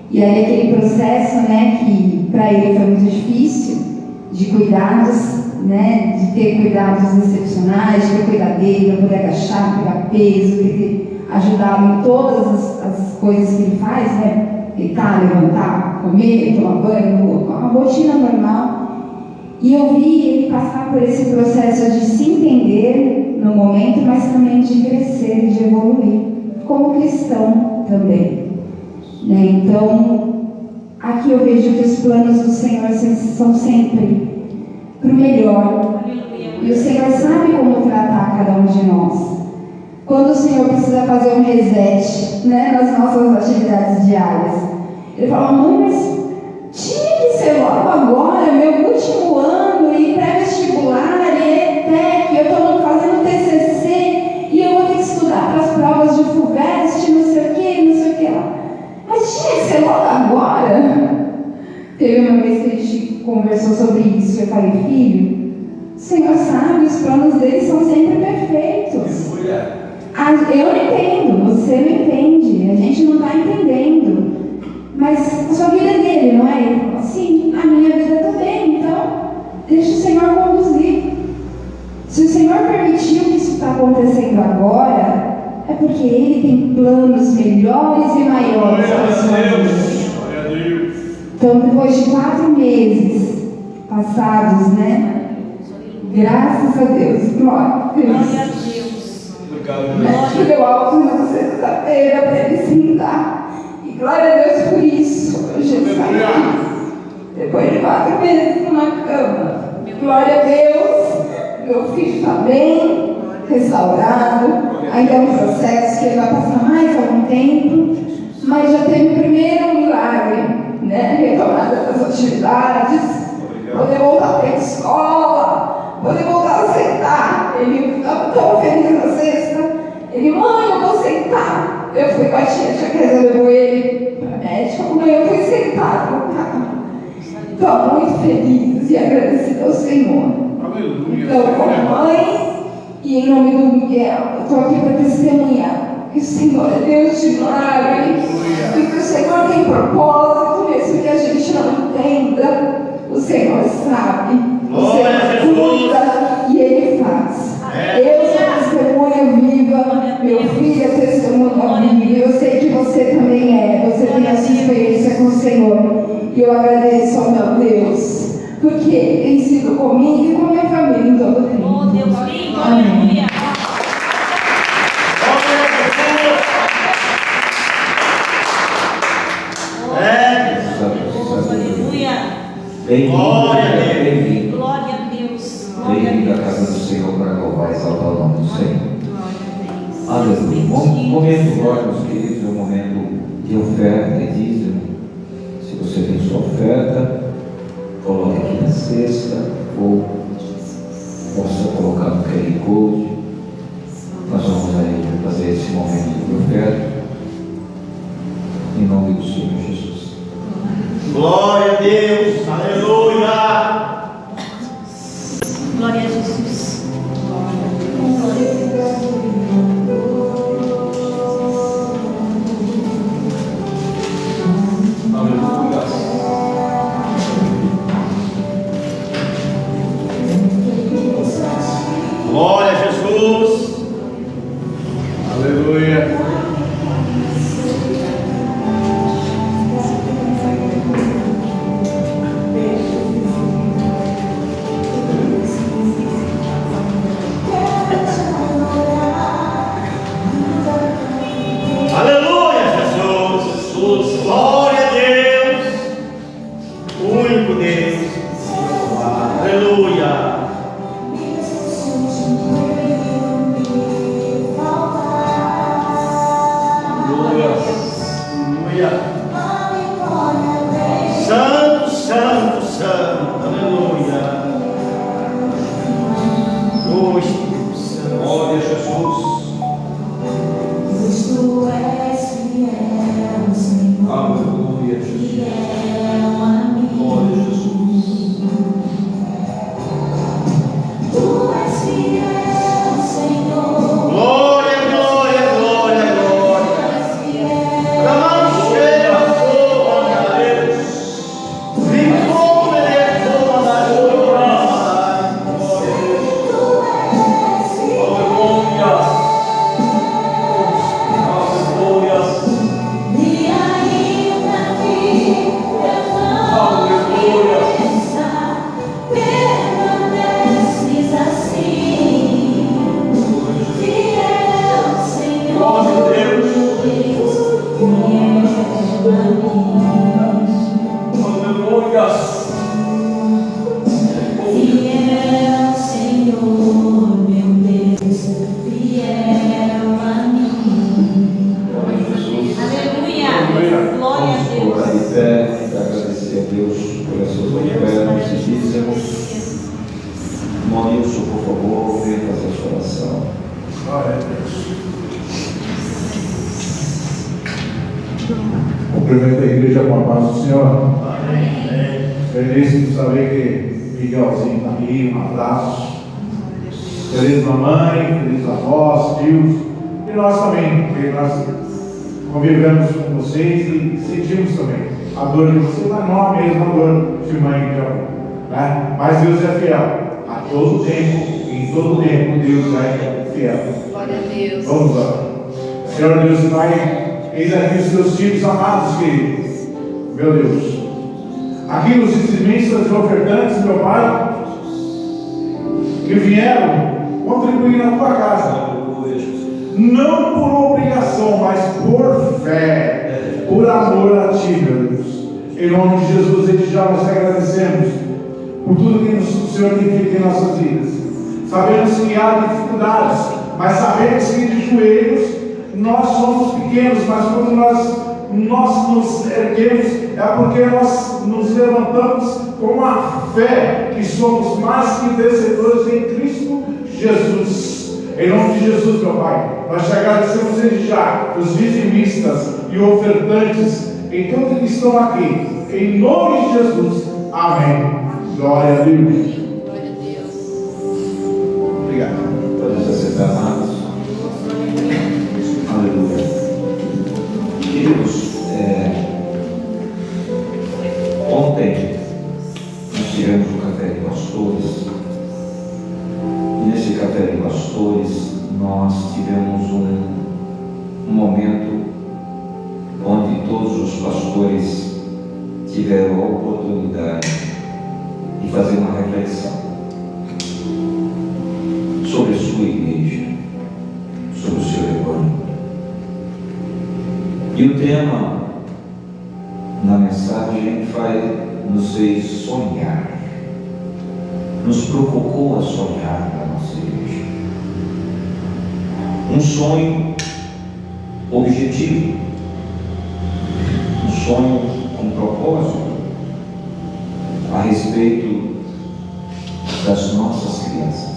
e aí aquele processo, né, que para ele foi muito difícil, de cuidados, né, de ter cuidados excepcionais, de ter cuidar dele, para poder agachar, pegar peso, ter que ajudá-lo em todas as coisas que ele faz, né, deitar, levantar, comer, tomar banho, uma rotina normal. E eu vi ele passar por esse processo de se entender no momento, mas também de crescer e de evoluir, como cristão também. Né? Então, aqui eu vejo que os planos do Senhor são sempre para o melhor. E o Senhor sabe como tratar cada um de nós. Quando o Senhor precisa fazer um reset, né, nas nossas atividades diárias, Ele fala, mãe, mas tinha que ser logo agora, meu último ano, e pré-vestibular, e ETEC, eu estou fazendo TCC, e eu vou ter que estudar para as provas de FUVEST, não sei o que lá. Mas tinha que ser logo agora. Teve uma vez que a gente conversou sobre isso, eu falei, filho, o Senhor sabe, os planos dele são sempre perfeitos. Eu não entendo, você não entende, a gente não está entendendo. Mas a sua vida é dele, não é? Ele falou assim, a minha vida também, então deixa o Senhor conduzir. Se o Senhor permitiu que isso está acontecendo agora, é porque Ele tem planos melhores e maiores para a sua vida. Então, depois de 4 meses passados, né? Graças a Deus, glória a Deus. Ele deu alto na sexta-feira para ele sentar. E glória a Deus por isso. Hoje ele saiu. Depois de 4 meses numa cama. Glória a Deus. Meu filho está bem. restaurado, ainda é um processo que vai passar mais algum tempo, mas já teve o primeiro milagre, né? Retomada das atividades, poder voltar para a escola, poder voltar a sentar. Ele estava tão feliz na sexta, ele, mãe, eu vou sentar. Eu fui com a tia Teresa, levou ele para a médica, mãe, eu fui sentar no carro. Estou muito feliz e agradecida ao Senhor. Então, como mãe, e em nome do Miguel, eu estou aqui para testemunhar que o Senhor é Deus de milagre, e que o Senhor tem propósito, mesmo que a gente não entenda, o Senhor sabe, o Senhor cuida e Ele faz. Eu sou testemunha viva, meu filho é testemunha viva, eu sei que você também é, você tem a sua experiência com o Senhor, e eu agradeço ao meu Deus, porque Ele tem sido comigo e com a minha família em todo o tempo.
Oh, Deus lindo,
Amém.
aleluia.
Bem-vindo, bem-vindo.
Glória a Deus.
Bem-vindo à casa do Senhor para louvar e exaltar o nome do Senhor.
Glória a Deus.
Aleluia. Momento, glória, meus queridos, é um momento de oferta e dízimo. Se você tem sua oferta, coloque aqui na cesta, ou possa colocar no QR Code. Nós vamos aí fazer esse momento de oferta, em nome do Senhor Jesus.
Glória a Deus, aleluia.
Glória a Jesus. Glória a Deus.
Glória a Jesus.
Aleluia.
Aleluia, Jesus. Jesus. Glória a Deus. O único Deus. Aleluia. Santo, santo, santo, aleluia. Oh, Espírito Santo.
Glória a Jesus.
Tu és fiel, Senhor.
Aleluia, Jesus.
Fiel a mim.
Glória a Jesus.
Tu és fiel, Senhor.
Glória, glória, glória, glória.
Tu és fiel.
Não cheira a glória a Deus. Vem como ele é como a glória.
Tu és fiel.
Aleluia.
E ainda que eu não conheça, permaneces assim. Fiel, Senhor.
Glória a Deus.
Fiel a mim.
Aleluia.
Fiel, Senhor, meu Deus, fiel a mim.
Aleluia. Glória a
Vamos colocar
Deus.
de pé e agradecer a Deus por essas ofertas e dízimos. Monilson, por favor, venha fazer a sua oração.
Glória a Deus.
Cumprimento a igreja com a paz do Senhor.
Amém.
Feliz de saber que Miguelzinho está aqui, um abraço. Feliz mamãe, feliz avós, tios, e nós também, porque nós convivemos com vocês e sentimos também a dor de vocês, mas não a mesma dor de mãe e de avô, né? Mas Deus é fiel, a todo tempo, em todo tempo Deus é fiel.
Glória a Deus.
Vamos lá. Senhor Deus e Pai, eis aqui os teus filhos amados, queridos. Meu Deus. Aqui os dizimistas e ofertantes, meu Pai, que vieram contribuir na tua casa. Não por obrigação, mas por fé, por amor a ti, meu Deus. Em nome de Jesus, desde já nós te agradecemos por tudo que o Senhor tem feito em nossas vidas. Sabemos que há dificuldades, mas sabemos que de joelhos nós somos pequenos, mas quando nós nos erguemos, é porque nós nos levantamos com a fé que somos mais que vencedores em Cristo Jesus. Em nome de Jesus, meu Pai, nós te agradecemos desde já, os dizimistas e ofertantes, em todos que estão aqui, em nome de Jesus, amém. Glória a Deus.
Glória a Deus.
Obrigado.
Podemos aceitar, amados. Aleluia. Queridos, ontem nós tivemos um café de pastores, e nesse café de pastores nós tivemos um momento onde todos os pastores tiveram a oportunidade de fazer uma reflexão sobre a sua igreja, sobre o seu rebanho. E o tema na mensagem nos fez sonhar, nos provocou a sonhar na nossa igreja. Um sonho objetivo, um sonho com propósito a respeito das nossas crianças.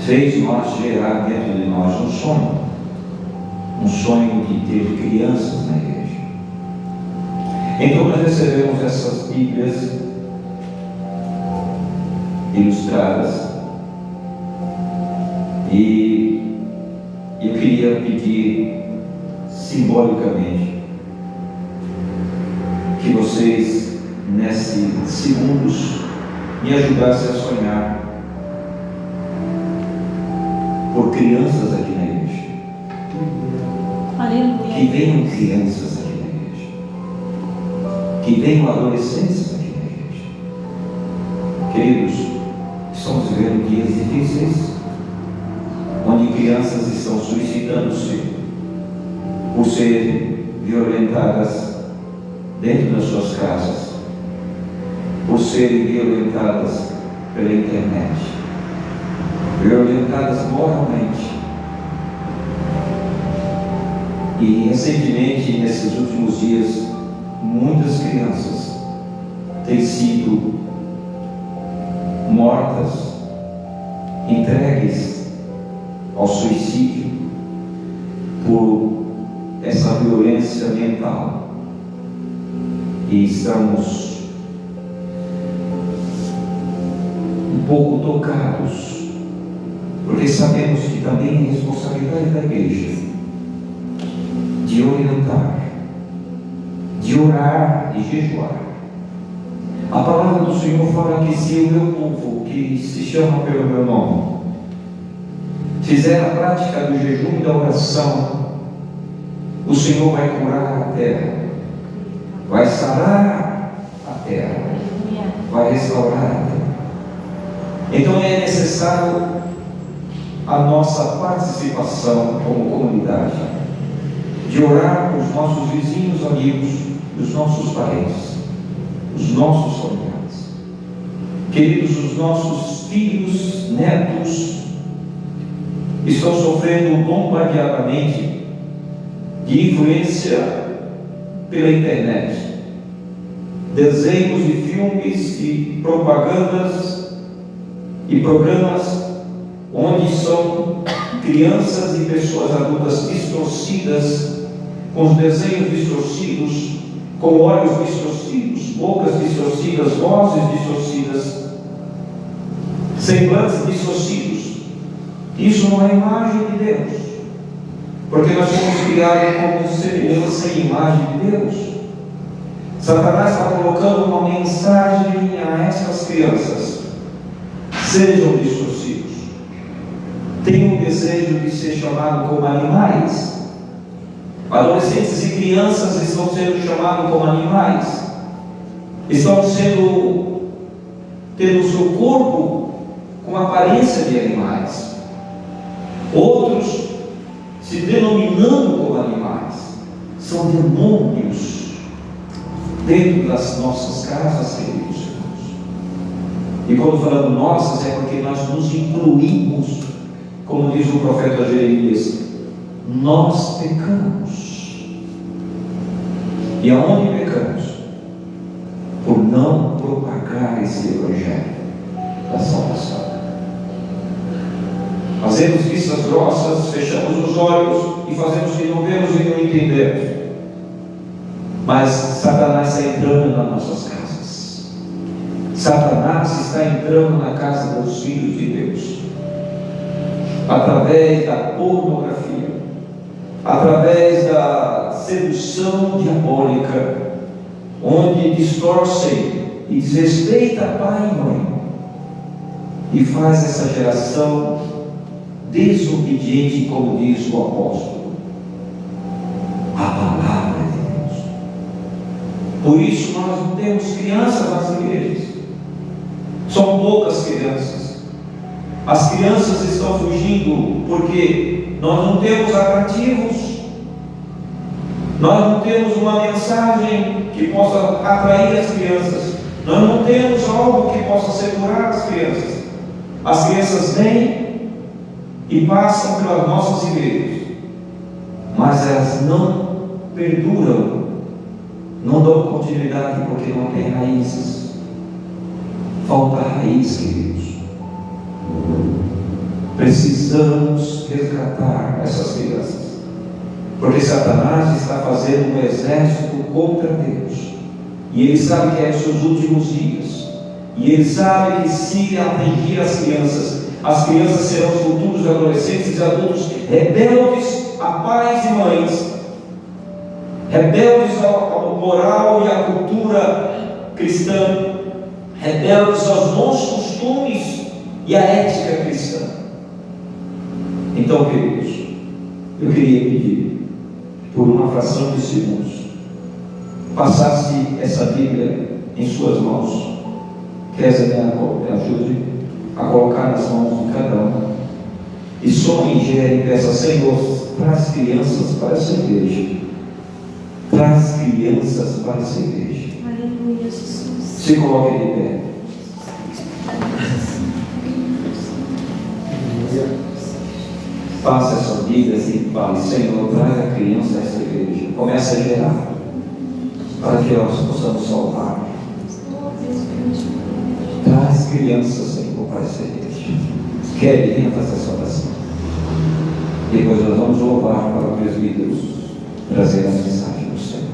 Fez nós gerar dentro de nós um sonho de ter crianças na igreja. Então nós recebemos essas Bíblias ilustradas e eu queria pedir simbolicamente que vocês, nesses segundos, me ajudassem a sonhar por crianças aqui na igreja.
Aleluia.
Que venham crianças aqui na igreja. Que venham adolescentes aqui na igreja. Queridos, estamos vivendo dias difíceis, onde crianças estão suicidando-se por serem violentadas dentro das suas casas, por serem violentadas pela internet, violentadas moralmente. E recentemente, nesses últimos dias, muitas crianças têm sido mortas, entregues ao suicídio por essa violência mental. E estamos um pouco tocados, porque sabemos que também é responsabilidade da igreja de orientar, de orar e jejuar. A palavra do Senhor fala que se o meu povo, que se chama pelo meu nome, fizer a prática do jejum e da oração, o Senhor vai curar a terra, vai sarar a terra, vai restaurar a terra. Então é necessário a nossa participação como comunidade, de orar por os nossos vizinhos, amigos, os nossos parentes, os nossos familiares. Queridos, os nossos filhos, netos, estão sofrendo bombardeadamente de influência pela internet. Desenhos e filmes e propagandas e programas onde são crianças e pessoas adultas distorcidas, com os desenhos distorcidos, com olhos distorcidos, bocas distorcidas, vozes distorcidas, semblantes distorcidos. Isso não é imagem de Deus, porque nós fomos criados como semelhança e imagem de Deus. Satanás está colocando uma mensagem a essas crianças: sejam distorcidos, tenham o desejo de ser chamados como animais. Adolescentes e crianças estão sendo chamados como animais, estão tendo o seu corpo com aparência de animais, outros se denominando como animais. São demônios dentro das nossas casas, queridos irmãos. E quando falando nossas, é porque nós nos incluímos como diz o profeta Jeremias, nós pecamos. E aonde pecamos? Por não propagar esse evangelho da salvação. Fazemos vistas grossas, fechamos os olhos e fazemos que não vemos e não entendemos. Mas Satanás está entrando nas nossas casas. Satanás está entrando na casa dos filhos de Deus, através da pornografia, através da sedução diabólica, onde distorcem e desrespeita pai e mãe, e faz essa geração desobediente, como diz o apóstolo, a palavra de Deus. Por isso nós não temos crianças nas igrejas, são poucas crianças. As crianças estão fugindo porque nós não temos atrativos, nós não temos uma mensagem que possa atrair as crianças, nós não temos algo que possa segurar as crianças. As crianças vêm e passam pelas nossas igrejas, mas elas não perduram, não dão continuidade porque não tem raízes. Falta raiz, queridos. Precisamos resgatar essas crianças, porque Satanás está fazendo um exército contra Deus, e ele sabe que é os seus últimos dias, e ele sabe que se atingir as crianças serão os futuros adolescentes e adultos rebeldes a pais e mães, rebeldes ao moral e à cultura cristã, rebeldes aos bons costumes e à ética cristã. Então, queridos, eu queria pedir, por uma fração de segundos, passasse essa Bíblia em suas mãos, que essa me ajude a colocar nas mãos de cada um, e só ingere e peça: Senhor, traz crianças para essa igreja, traz crianças para essa igreja.
Aleluia, Jesus.
Se coloque de pé. Faça essa Bíblia e fale: Senhor, traga criança a essa igreja. Começa a gerar, para que nós possamos salvar. Traz crianças, Senhor, para essa igreja. Quer vir fazer essa oração. Depois nós vamos louvar para o presbítero trazer a mensagem do Senhor.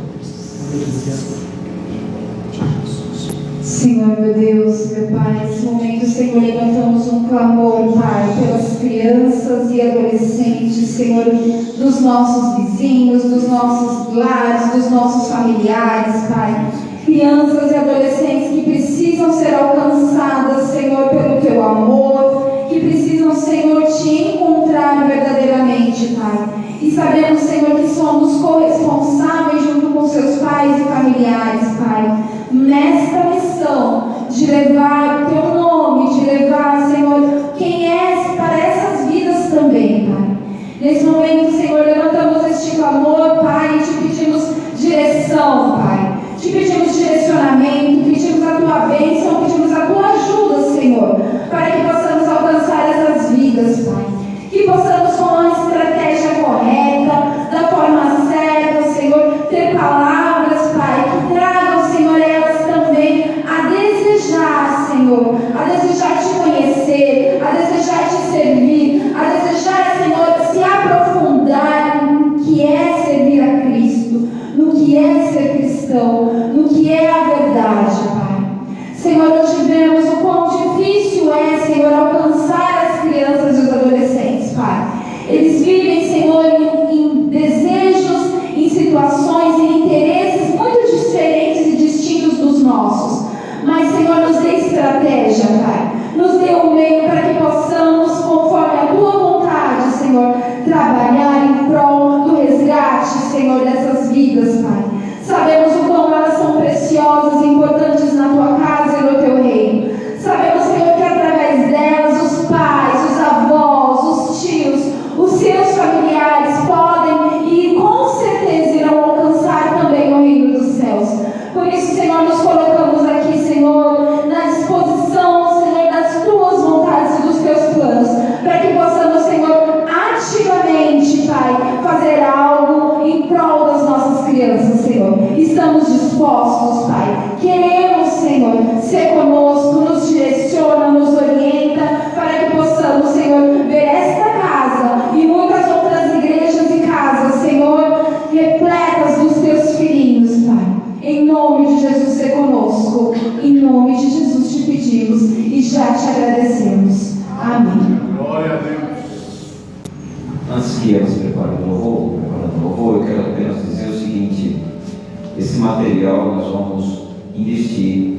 Senhor, meu Deus, meu Pai, nesse momento, Senhor, levantamos um clamor, Pai, pelas crianças e adolescentes, Senhor, dos nossos vizinhos, dos nossos lares, dos nossos familiares, Pai. Crianças e adolescentes que precisam ser alcançadas, Senhor, pelo Teu amor, que precisam, Senhor, Te encontrar verdadeiramente, Pai. E sabemos, Senhor, que somos corresponsáveis junto com seus pais e familiares, Pai, nesta missão de levar o Teu nome, de levar, Senhor, quem és para essas vidas também, Pai. Nesse momento, Senhor, levantamos este clamor, Pai, e Te pedimos direção, Pai. Te pedimos direcionamento, pedimos a Tua bênção, pedimos a Tua ajuda, Senhor, para que possamos alcançar essas vidas, Pai. Que possamos, com a estratégia correta, da forma certa, Senhor, ter palavras, Pai, que tragam, Senhor,
material nós vamos investir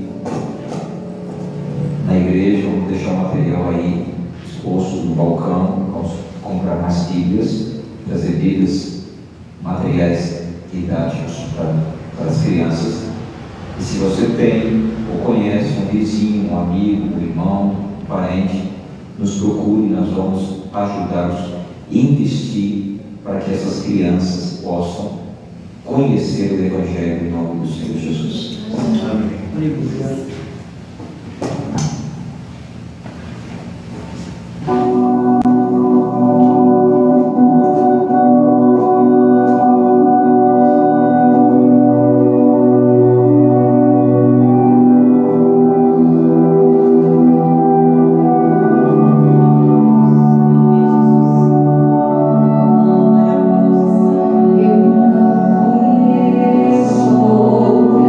na igreja, vamos deixar o material aí exposto no balcão, vamos comprar mais pilhas, trazer pilhas, materiais didáticos para as crianças. E se você tem ou conhece um vizinho, um amigo, um irmão, um parente, nos procure, nós vamos ajudá-los a investir para que essas crianças possam conhecer o Evangelho em nome do Senhor Jesus. Amém.
Eu não conheço outra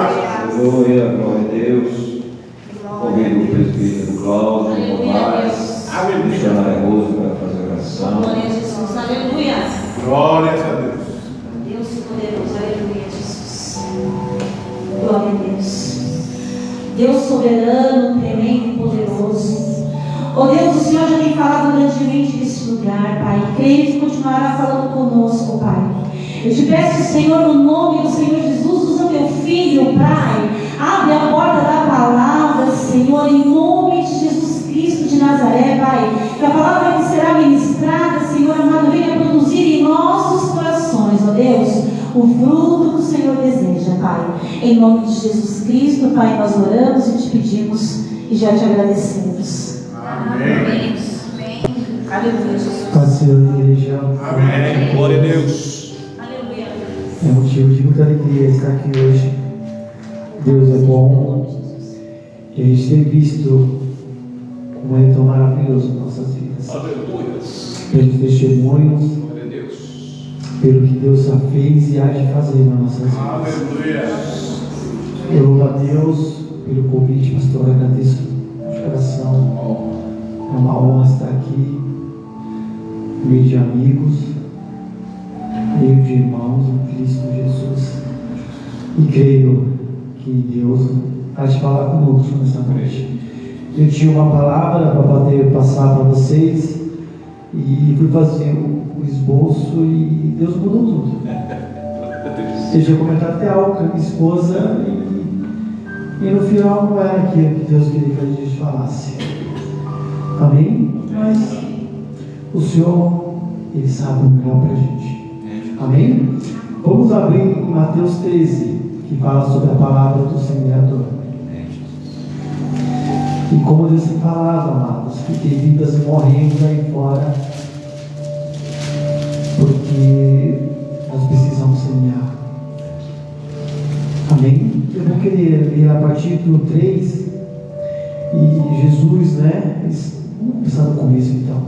Aleluia, glória a Deus. Convido o presbítero Cláudio, Tomás, missionário Roso para fazer oração.
Glória a Jesus, aleluia.
Glórias a Deus.
Deus poderoso, aleluia, Jesus. Glória a Deus. Deus soberano, tremendo e poderoso. Oh Deus, o Senhor já tem falado grandemente nesse lugar, Pai. Creio que continuará falando conosco, Pai. Eu te peço, Senhor, no nome do Senhor Jesus, usa meu filho, Pai. Abre a porta da palavra, Senhor, em nome de Jesus Cristo de Nazaré, Pai. Que a palavra que será ministrada, Senhor amado, venha produzir em nossos corações, ó Deus, o fruto que o Senhor deseja, Pai. Em nome de Jesus Cristo, Pai, nós oramos e te pedimos e já te agradecemos.
Amém.
Aleluia, Jesus.
Paz do Senhor, igreja.
Amém.
Glória a Deus.
Aleluia.
É motivo de muita alegria estar aqui hoje. Deus é bom. E a gente tem visto como Ele é tão maravilhoso em nossas vidas.
Aleluia.
Pelos testemunhos,
Glória a Deus.
pelo que Deus já fez e há de fazer nas nossas vidas.
Aleluia.
Eu louvo a Deus pelo convite, pastor. Agradeço de coração. É uma honra estar aqui, no meio de amigos, meio de irmãos em Cristo Jesus. E creio que Deus vai te falar conosco nessa noite. Eu tinha uma palavra para poder passar para vocês e fui fazer o esboço e Deus mudou tudo. Eu tinha comentado até algo com a minha esposa e no final não era aquilo que Deus queria que a gente falasse. Amém? Mas o Senhor, Ele sabe o melhor para a gente. Amém? Vamos abrir em Mateus 13, que fala sobre a palavra do semeador. E como Deus tem falado, amados, que tem vidas morrendo aí fora, porque nós precisamos semear. Amém? Eu vou querer ler a partir do 3, e Jesus, né? Vamos começar no começo então.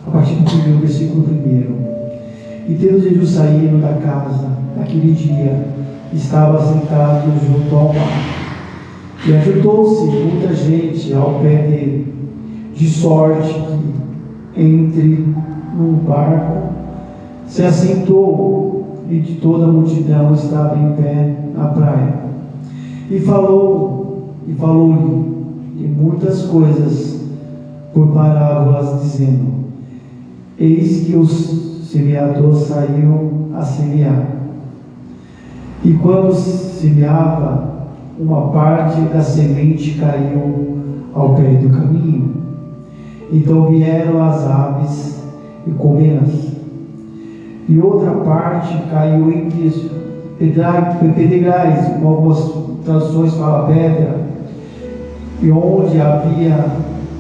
A partir do primeiro versículo 1. E tendo Jesus saído da casa, naquele dia, estava sentado junto ao mar. E ajuntou-se muita gente ao pé dele, de sorte que, entre num barco, se assentou, e de toda a multidão estava em pé na praia. E falou-lhe de muitas coisas por parábolas, dizendo: Eis que os semeadores saíram a semear. E quando semeava, uma parte da semente caiu ao pé do caminho. Então vieram as aves e comeram-as. E outra parte caiu em pedregais, como algumas traduções falam pedra, e onde havia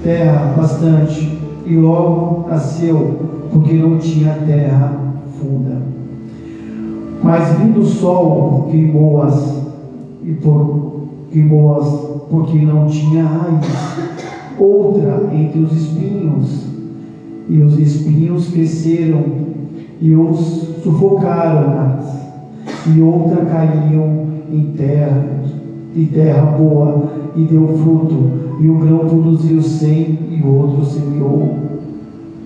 terra bastante, e logo nasceu, porque não tinha terra funda. Mas vindo o sol, queimou-as, porque não tinha raiz. Outra entre os espinhos, e os espinhos cresceram e os sufocaram. E outra caiu em terra boa, e deu fruto, e o grão produziu 100, e outro semeou,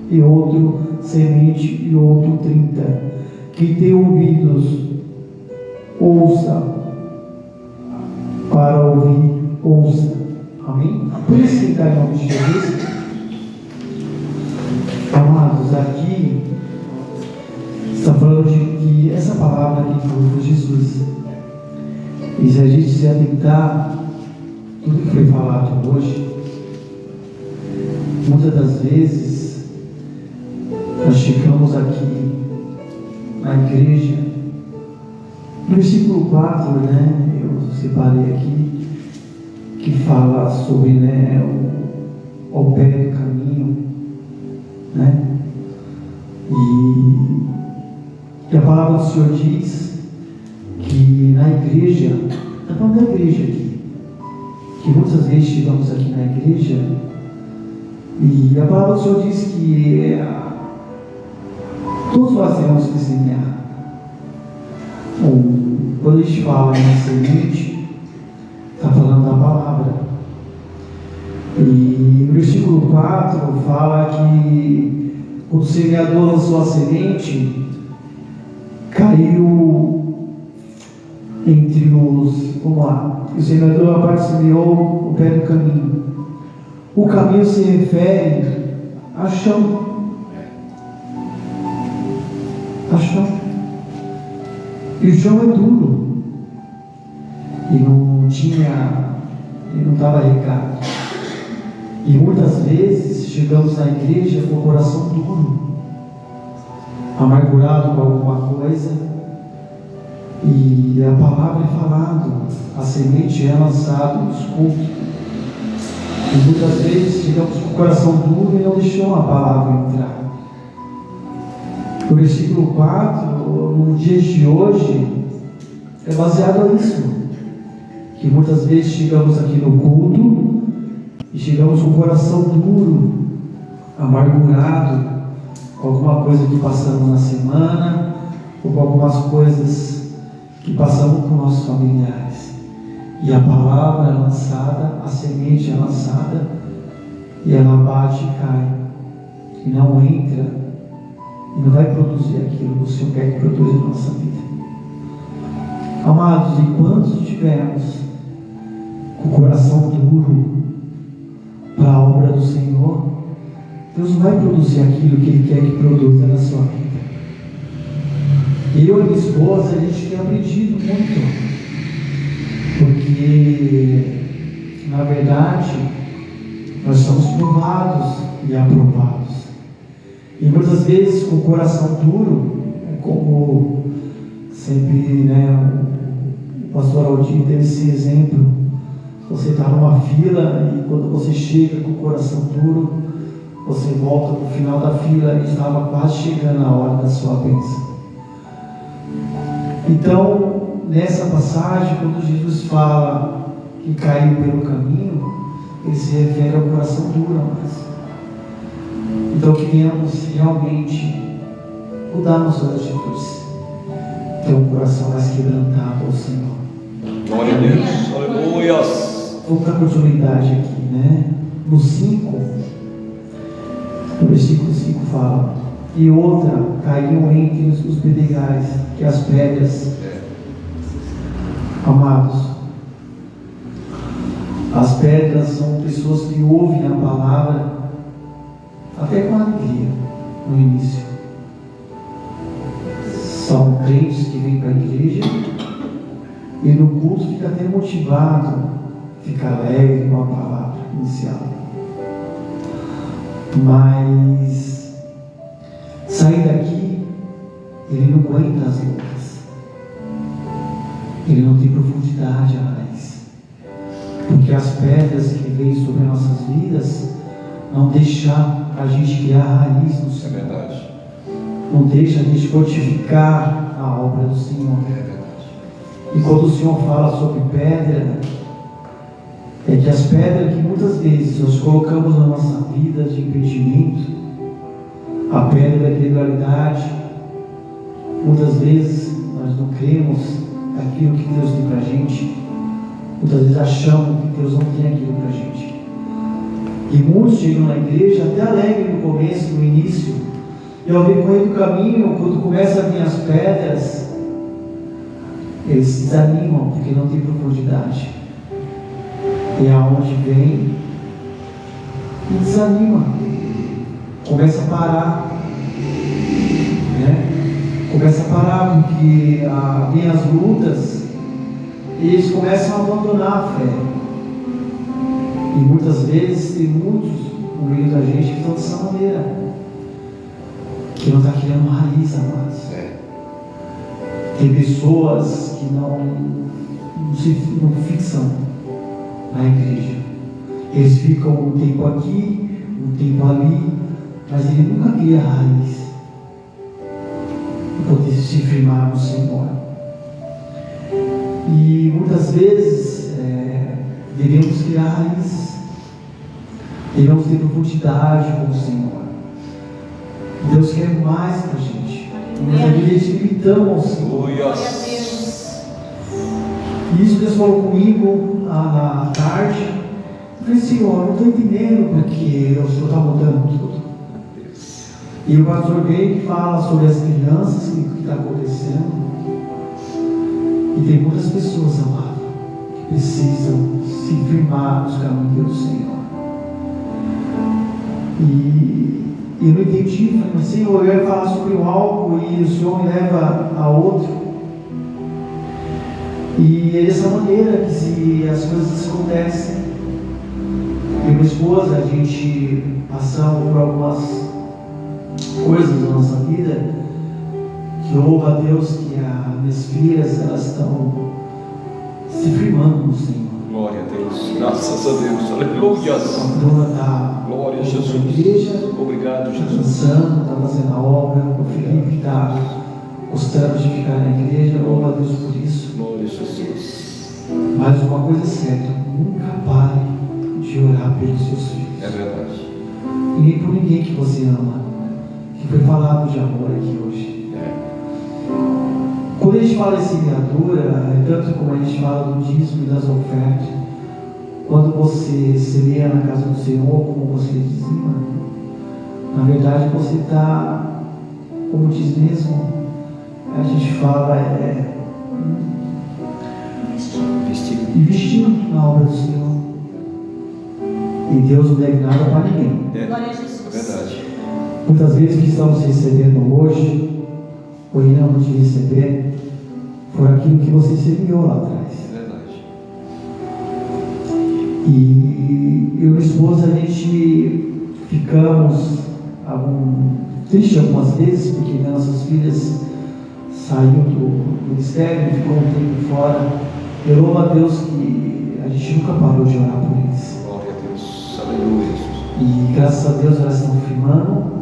e outro semente, e outro 30. Quem tem ouvidos, ouça. Para ouvir, ouça. Amém? Por isso que está em nome de Jesus. Amados, aqui está falando de que essa palavra aqui foi Jesus. E se a gente se atentar tudo que foi falado hoje, muitas das vezes nós chegamos aqui na igreja, no versículo 4, né? Eu separei aqui, que fala sobre, né, o pé do caminho, né? E a palavra do Senhor diz que na igreja, está falando da igreja aqui, que muitas vezes chegamos aqui na igreja e a palavra do Senhor diz que todos nós temos que semear. Quando a gente fala em semente, versículo 4 fala que quando o semeador lançou a semente, caiu entre os... Vamos lá. O semeador, a parte semeou o pé do caminho. O caminho se refere a chão. A chão. E o chão é duro. E não estava regado. E muitas vezes chegamos na igreja com o coração duro, amargurado com alguma coisa, e a palavra é falada, a semente é lançada nos cultos. E muitas vezes chegamos com o coração duro e não deixamos a palavra entrar. O versículo 4, nos dias de hoje, é baseado nisso. Que muitas vezes chegamos aqui no culto e chegamos com o coração duro, amargurado, com alguma coisa que passamos na semana, ou com algumas coisas que passamos com nossos familiares. E a palavra é lançada, a semente é lançada, e ela bate e cai, e não entra, e não vai produzir aquilo que o Senhor quer que produza na nossa vida. Amados, enquanto estivermos com o coração duro para a obra do Senhor, Deus não vai produzir aquilo que Ele quer que produza na sua vida. Eu e minha esposa, a gente tem aprendido muito, porque na verdade nós somos provados e aprovados, e muitas vezes com o coração duro, como sempre, o pastor Aldir teve esse exemplo. Você está numa fila e quando você chega com o coração duro, você volta para o final da fila e estava quase chegando a hora da sua bênção. Então, nessa passagem, quando Jesus fala que caiu pelo caminho, ele se refere ao coração duro, mas então que venhamos realmente mudar nossas atitudes, ter um coração mais quebrantado ao Senhor.
Glória a Deus. Aleluia.
Vou para a continuidade aqui, No 5, no versículo 5 fala: e outra caiu entre os pedregais, que as pedras. Amados, as pedras são pessoas que ouvem a palavra até com alegria no início. São crentes que vêm para a igreja e no culto fica até motivado, fica alegre com a palavra inicial. Mas sair daqui, ele não aguenta as lutas, ele não tem profundidade a raiz, porque as pedras que vêm sobre nossas vidas não deixam a gente criar raiz no Senhor. É verdade. Não deixa a gente fortificar a obra do Senhor. É verdade. E quando o Senhor fala sobre pedra, é que as pedras que muitas vezes nós colocamos na nossa vida de impedimento, a pedra da incredulidade, muitas vezes nós não cremos naquilo que Deus tem para a gente, muitas vezes achamos que Deus não tem aquilo para a gente. E muitos chegam na igreja até alegre no começo, no início, e ao decorrer do caminho, quando começam a vir as pedras, eles se desanimam porque não tem profundidade. E aonde vem e desanima, começa a parar, começa a parar porque vem as lutas e eles começam a abandonar a fé. E muitas vezes tem muitos no meio da gente que estão dessa maneira, que não está criando raiz, amados. Tem pessoas que não fixam na igreja. Eles ficam um tempo aqui, um tempo ali, mas ele nunca cria raiz para poder se firmar no Senhor. E muitas vezes devemos criar raízes, devemos ter profundidade com o Senhor. Deus quer mais para a gente. Nós às vezes limitamos ao Senhor. Isso Deus falou comigo à tarde. falei, Senhor, não estou entendendo porque o Senhor está mudando tudo. E o pastor veio e fala sobre as crianças, o que está acontecendo. E tem muitas pessoas, amado, que precisam se firmar nos caminhos do Senhor. E eu não entendi, falei, mas Senhor, eu ia falar sobre o álcool e o Senhor me leva a outro. E é dessa maneira que se as coisas acontecem. Eu e minha esposa, a gente passamos por algumas coisas na nossa vida que louva a Deus que as minhas filhas, elas estão se firmando no Senhor.
Glória a Deus, graças a Deus, aleluia.
A Bruna está
Glória a Jesus.
na igreja,
Obrigado,
está
Jesus.
dançando, está fazendo a obra. O Felipe está gostando de ficar na igreja, louva a Deus por isso.
Glória a Jesus.
Mas uma coisa é certa, nunca pare de orar pelos seus filhos.
É verdade.
E nem por ninguém que você ama, que foi falado de amor aqui hoje. Quando a gente fala em semeadura, tanto como a gente fala do dízimo e das ofertas, quando você semeia na casa do Senhor, como você dizima, na verdade você está, como diz mesmo, a gente fala, investindo na obra do Senhor. E Deus não deve nada para ninguém.
Glória a Jesus.
É verdade.
Muitas vezes o que estamos recebendo hoje, ou iremos de receber, foi aquilo que você semeou lá atrás.
É verdade.
E eu e minha esposa, a gente ficamos tristes algumas vezes, porque nossas filhas saíram do ministério, ficou um tempo fora. Eu louvo a Deus que a gente nunca parou de orar por eles.
Glória a Deus, aleluia, Jesus.
E graças a Deus elas estão firmando.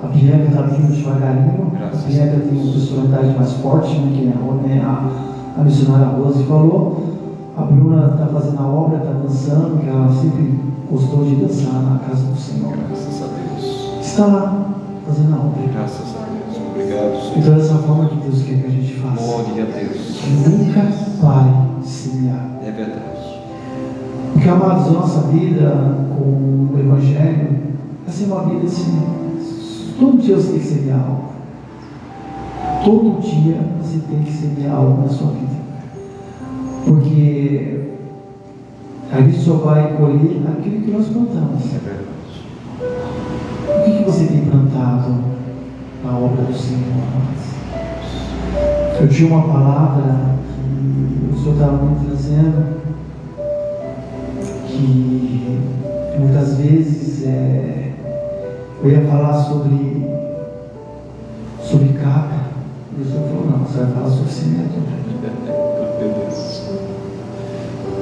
A Bianca está vindo devagarinho. A Bianca tem uma personalidade mais forte, né, que a missionária Rose falou. A Bruna está fazendo a obra, está dançando, que ela sempre gostou de dançar na casa do Senhor.
Graças a Deus.
Está lá fazendo a obra.
Graças a Deus. Obrigado, Senhor.
Então dessa forma que Deus quer que a gente faça.
Glória a Deus.
Que nunca pare de semear.
É verdade.
Porque, amados, a nossa vida com o Evangelho vai ser uma vida assim. Todo dia você tem que semear algo. Todo dia você tem que semear algo na sua vida. Porque a gente só vai colher aquilo que nós plantamos.
É verdade.
O que você tem plantado na obra do Senhor, amados? Eu tinha uma palavra que o Senhor estava me trazendo, que muitas vezes eu ia falar sobre capa, e o Senhor falou, não, você vai falar sobre semeadura.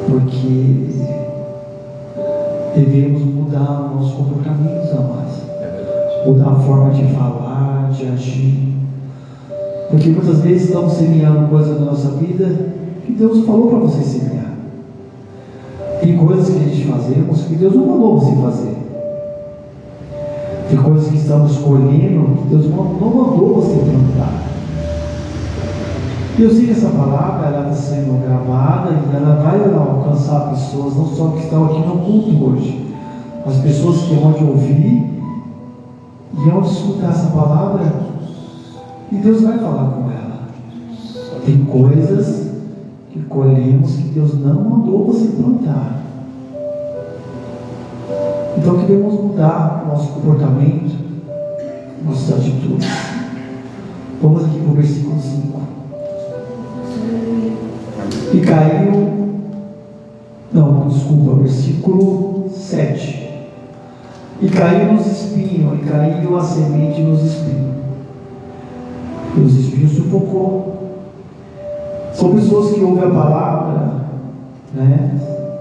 Porque devemos mudar nossos comportamentos, amados. Mudar a forma de falar, de agir. Porque muitas vezes estamos semeando coisas na nossa vida que Deus falou para você semear. Tem coisas que a gente fazemos que Deus não mandou você fazer. Tem coisas que estamos colhendo que Deus não mandou você plantar. E eu sei que essa palavra ela está sendo gravada e ela vai alcançar pessoas, não só que estão aqui no culto hoje, as pessoas que vão ouvir e vão escutar essa palavra e Deus vai falar com ela. Tem coisas que colhemos que Deus não mandou você plantar. Então queremos mudar nosso comportamento, nossas atitudes. Vamos aqui para o versículo 5. E caiu, versículo 7. E caiu nos espinhos, e caiu a semente nos espinhos. E os espinhos sufocou. São pessoas que ouvem a palavra, né,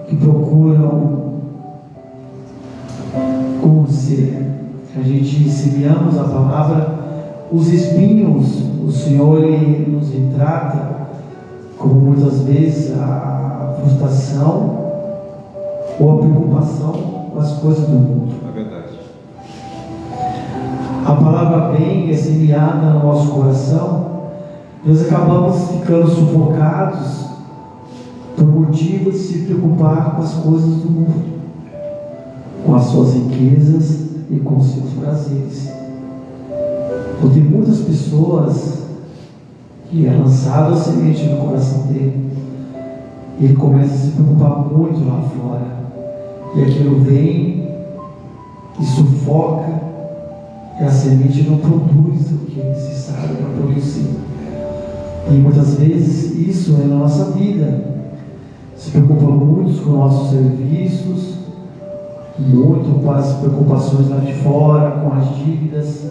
que procuram, como dizer, a gente semeamos a palavra, os espinhos, o Senhor ele nos retrata como muitas vezes a frustração ou a preocupação com as coisas do mundo.
É verdade.
A palavra bem é semeada no nosso coração, nós acabamos ficando sufocados por motivo de se preocupar com as coisas do mundo. com as suas riquezas e com os seus prazeres. Então, tem muitas pessoas que é lançado a semente no coração dele, e ele começa a se preocupar muito lá fora, e aquilo vem e sufoca, e a semente não produz o que é necessário para produzir. E muitas vezes isso é na nossa vida. Se preocupa muito com nossos serviços, muito com as preocupações lá de fora, com as dívidas,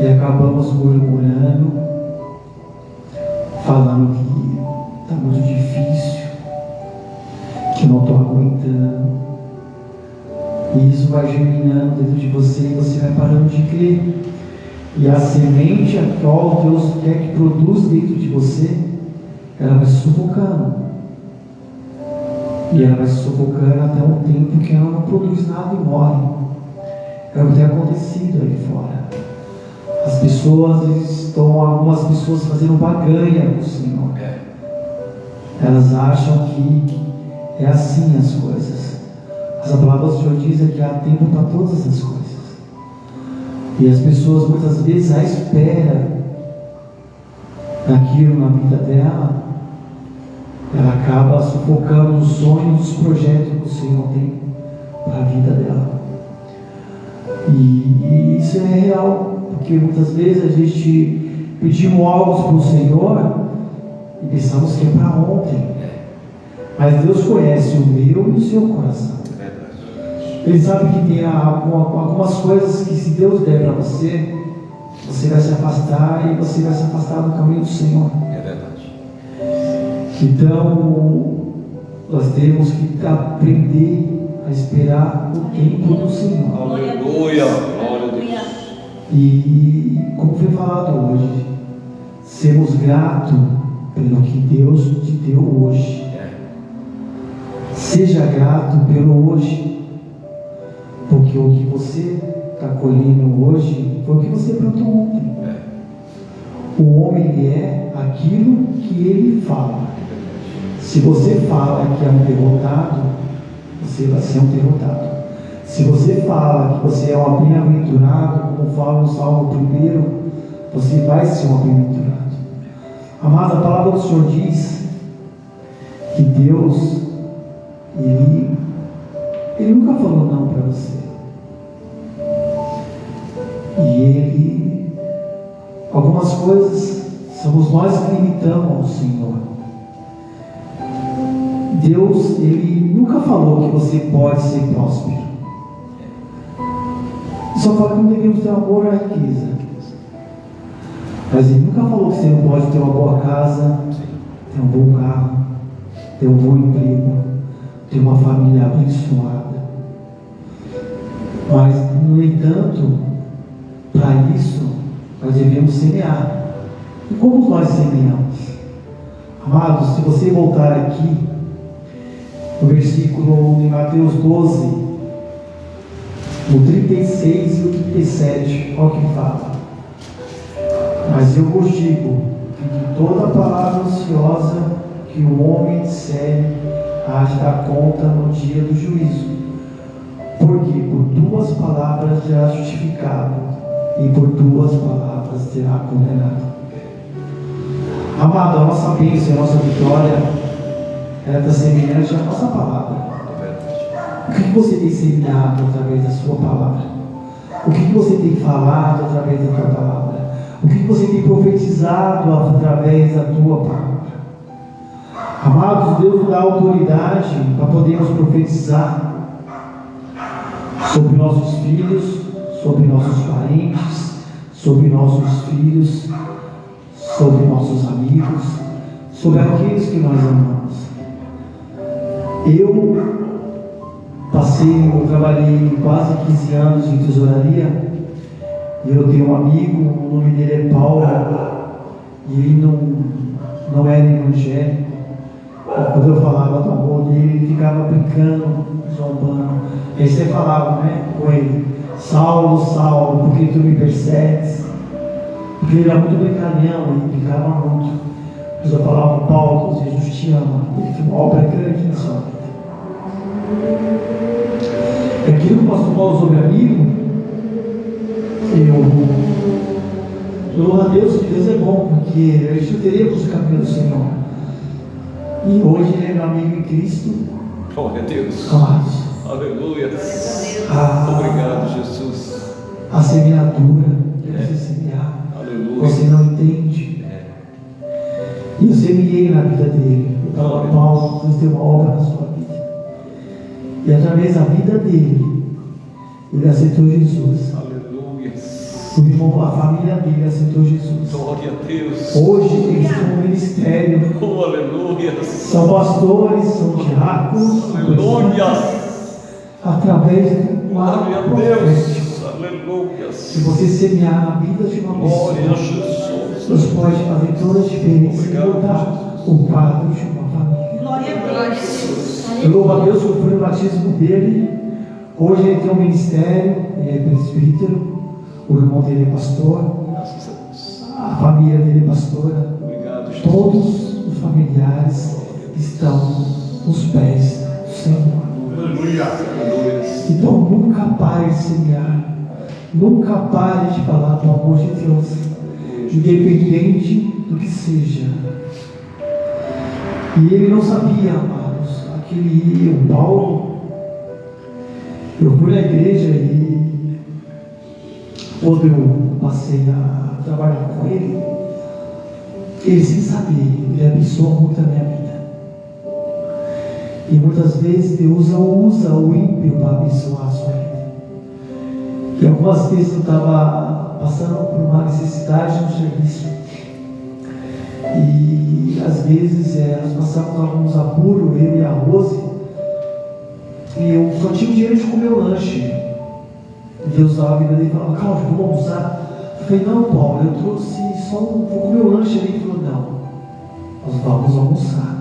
e acabamos murmurando, falando que está muito difícil, que não estou aguentando. E isso vai germinando dentro de você e você vai parando de crer. E a semente a qual Deus quer que produz dentro de você, ela vai sufocando. E ela vai sufocando até um tempo que ela não produz nada e morre. É o que tem acontecido aí fora. As pessoas estão, algumas pessoas fazendo barganha com o Senhor. Elas acham que é assim as coisas. Mas a palavra do Senhor diz que há tempo para todas as coisas. E as pessoas muitas vezes à espera daquilo na vida dela, ela acaba sufocando os sonhos, os projetos que o Senhor tem para a vida dela. E isso é real, porque muitas vezes a gente pedimos algo para o Senhor e pensamos que é para ontem. Mas Deus conhece o meu e o seu coração. Ele sabe que tem algumas coisas que, se Deus der para você, você vai se afastar e você vai se afastar do caminho do Senhor.
É verdade.
Então, nós temos que aprender a esperar o tempo do Senhor.
Aleluia. Glória a Deus.
E, como foi falado hoje, sermos gratos pelo que Deus te deu hoje. Seja grato pelo hoje. Porque o que você está colhendo hoje foi o que você plantou ontem. O homem, ele é aquilo que ele fala. Se você fala que é um derrotado, você vai ser um derrotado. Se você fala que você é um bem-aventurado, como fala no Salmo 1, você vai ser um bem-aventurado. Amado, a palavra do Senhor diz que Deus, Ele nunca falou não para você. E algumas coisas somos nós que limitamos ao Senhor. Deus, Ele nunca falou que você pode ser próspero. Ele só fala que não devemos ter amor à riqueza. Mas Ele nunca falou que você não pode ter uma boa casa, ter um bom carro, ter um bom emprego, ter uma família abençoada. Mas, no entanto, para isso, nós devemos semear. E como nós semeamos? Amados, se você voltar aqui, no versículo de Mateus 12, o 36 e o 37, olha o que fala. Mas eu vos digo que de toda palavra ociosa que o homem disser, há de dar conta no dia do juízo. Porque por tuas palavras será justificado, e por tuas palavras será condenado. Amado, a nossa bênção, a nossa vitória, ela está semelhante à nossa palavra. O que você tem semeado através da sua palavra? O que você tem falado através da tua palavra? O que você tem profetizado através da tua palavra? Amados, Deus nos dá autoridade para podermos profetizar sobre nossos filhos, sobre nossos parentes, sobre nossos filhos, sobre nossos amigos, sobre aqueles que nós amamos. Eu trabalhei quase 15 anos em tesouraria, e eu tenho um amigo, o nome dele é Paulo, e ele não era evangélico. Quando eu falava do amor dele, ele ficava brincando, zombando. Aí você falava, né, com ele: Saulo, Saulo, por que tu me persegues? Porque ele era muito brincalhão, ele brincava muito. Mas eu falava: Paulo, Jesus te ama. Ele tem uma obra grande na sua vida. aquilo que o pastor Paulo sobre amigo, eu louvo a Deus que Deus é bom, porque a gente não teria os caminhos do Senhor. E hoje ele é meu amigo em Cristo.
Glória a Deus.
Amados,
Aleluia.
a,
Obrigado, Jesus.
a semeadura que você semear,
Aleluia.
você não entende. E eu semeei na vida dele. Eu falo, Paulo, Deus tem uma obra na sua vida. E através da vida dele, ele aceitou Jesus.
Aleluia.
O irmão, a família dele aceitou Jesus.
Glória a Deus.
Hoje eles têm um ministério.
Oh, aleluia.
São pastores, são diáconos.
Aleluia.
Através do
Glória a
quadro profético.
Deus. Aleluia.
Se você semear na vida de uma
Glória a
pessoa,
Jesus.
Deus pode fazer toda a diferença e
Obrigado,
mudar o quadro de uma família.
Glória a Deus.
Eu louvo a Deus que foi o batismo dele. Hoje ele tem um ministério, ele é presbítero. O irmão dele é pastor.
Graças a Deus.
A família dele é pastora.
Obrigado, Jesus.
Todos os familiares estão nos pés do Senhor.
Aleluia.
Então nunca pare de semear. Nunca pare de falar do amor de Deus, independente do que seja. E ele não sabia, amados, o Paulo, eu fui na igreja e quando eu passei a trabalhar com ele sem saber, ele abençoou muito a minha vida. E muitas vezes Deus usa o ímpio para abençoar a sua vida. E algumas vezes eu estava passando por uma necessidade no serviço. E às vezes nós passamos alguns apuros, eu e a Rose, e eu só tinha o dinheiro de comer o lanche. E Deus dava a vida dele e falava, Cláudio, vamos almoçar? Eu falei, não, Paulo, eu trouxe só vou comer o lanche. Ele falou, não, nós vamos almoçar.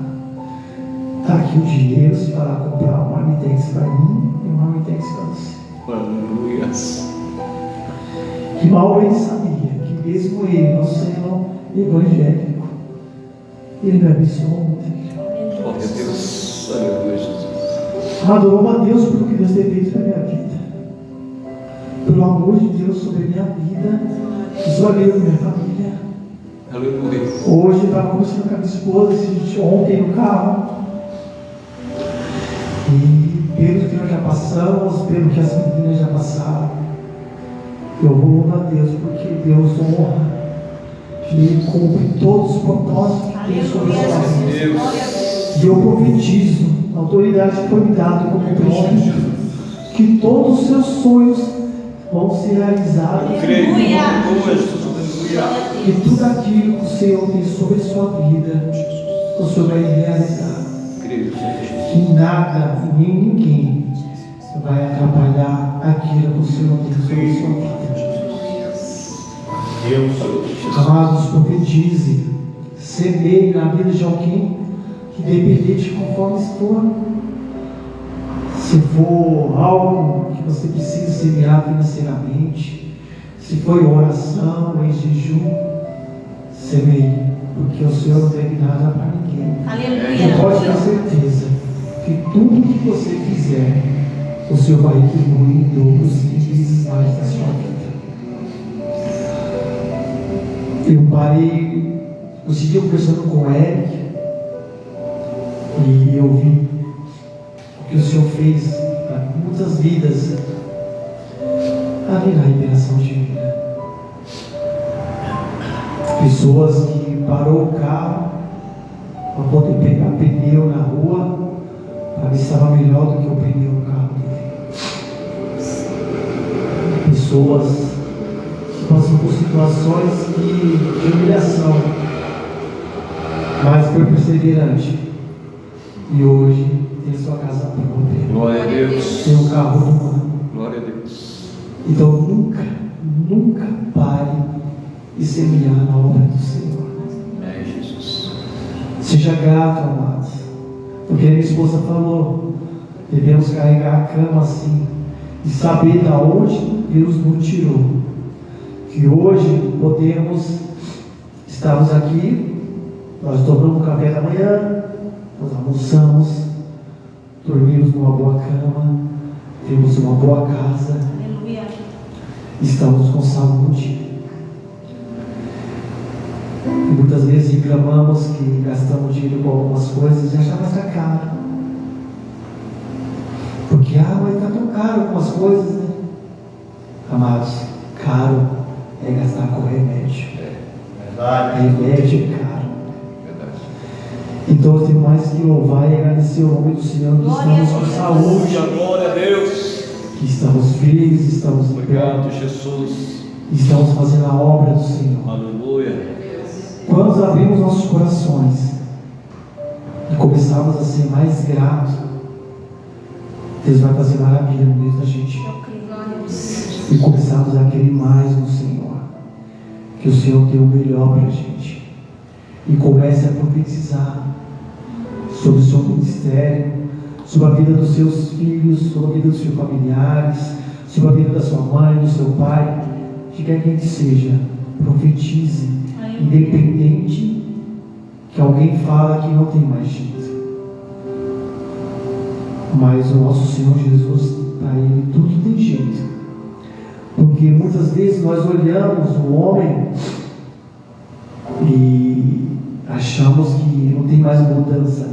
Está aqui o dinheiro, se vai lá comprar um marmitex para mim e um marmitex para você.
Aleluia.
Que mal ele sabia que mesmo ele, não sendo evangélico, ele me abençoou muito.
Glória a Deus. Aleluia, Jesus.
Amado, louvo a Deus pelo que Deus tem feito na minha vida. Pelo amor de Deus sobre a minha vida e sobre a minha família.
Aleluia.
Hoje eu estava conversando com a minha esposa ontem no carro. E pelo que nós já passamos, pelo que as meninas já passaram, eu louvo a Deus porque Deus honra e cumpre todos os propósitos que tem sobre a sua vida. E eu profetizo, a autoridade que foi me dada como presbítero, que todos os seus sonhos vão ser realizados. E tudo aquilo que o Senhor tem sobre a sua vida, o Senhor vai realizar. Que nada e nem ninguém vai atrapalhar aquilo que o Senhor tem sobre a sua vida. Amados, profetize, semeie na vida de alguém que dependente conforme for. Se for algo que você precisa semear financeiramente, se for em oração, em jejum, semeie, porque o Senhor não deve nada para ninguém.
Aleluia.
Você pode ter certeza que tudo que você fizer, o Senhor vai retribuir em dobros e vezes mais na sua vida. Eu parei, eu segui conversando com o Eric e eu vi o que o Senhor fez para muitas vidas ali na liberação divina. Pessoas que parou o carro para poder pegar pneu na rua, para ver se estava melhor do que o pneu no carro dele. Pessoas que passam por situações de humilhação, mas foi perseverante. E hoje tem sua casa própria.
Glória a Deus.
Tem um carro do ano.
Glória a Deus.
Então nunca pare de semear na obra do Senhor.
Amém, Jesus.
Seja grato, amados. Porque a minha esposa falou, devemos carregar a cama assim e saber de onde Deus nos tirou. Que hoje estamos aqui, nós tomamos café da manhã, nós almoçamos, dormimos numa boa cama, temos uma boa casa, estamos com saúde. E muitas vezes reclamamos que gastamos dinheiro com algumas coisas e achamos que é caro. Porque, mas está tão caro algumas coisas, né? Amados, caro é gastar com remédio. Remédio é caro. Então temos mais que louvar e agradecer o nome do Senhor, que estamos com saúde.
Glória a Deus.
Que estamos firmes, estamos em pé.
Obrigado, Jesus.
Estamos fazendo a obra do Senhor.
Aleluia.
Quando abrimos nossos corações e começarmos a ser mais gratos, Deus vai fazer maravilha no meio da gente. E começarmos a querer mais no Senhor. Que o Senhor tem o melhor para a gente. E comece a profetizar sobre o seu ministério, sobre a vida dos seus filhos, sobre a vida dos seus familiares, sobre a vida da sua mãe, do seu pai, de quem quer que seja. Profetize, independente que alguém fala que não tem mais jeito. Mas o nosso Senhor Jesus, para Ele tudo tem jeito. Porque muitas vezes nós olhamos o homem e achamos que não tem mais mudança.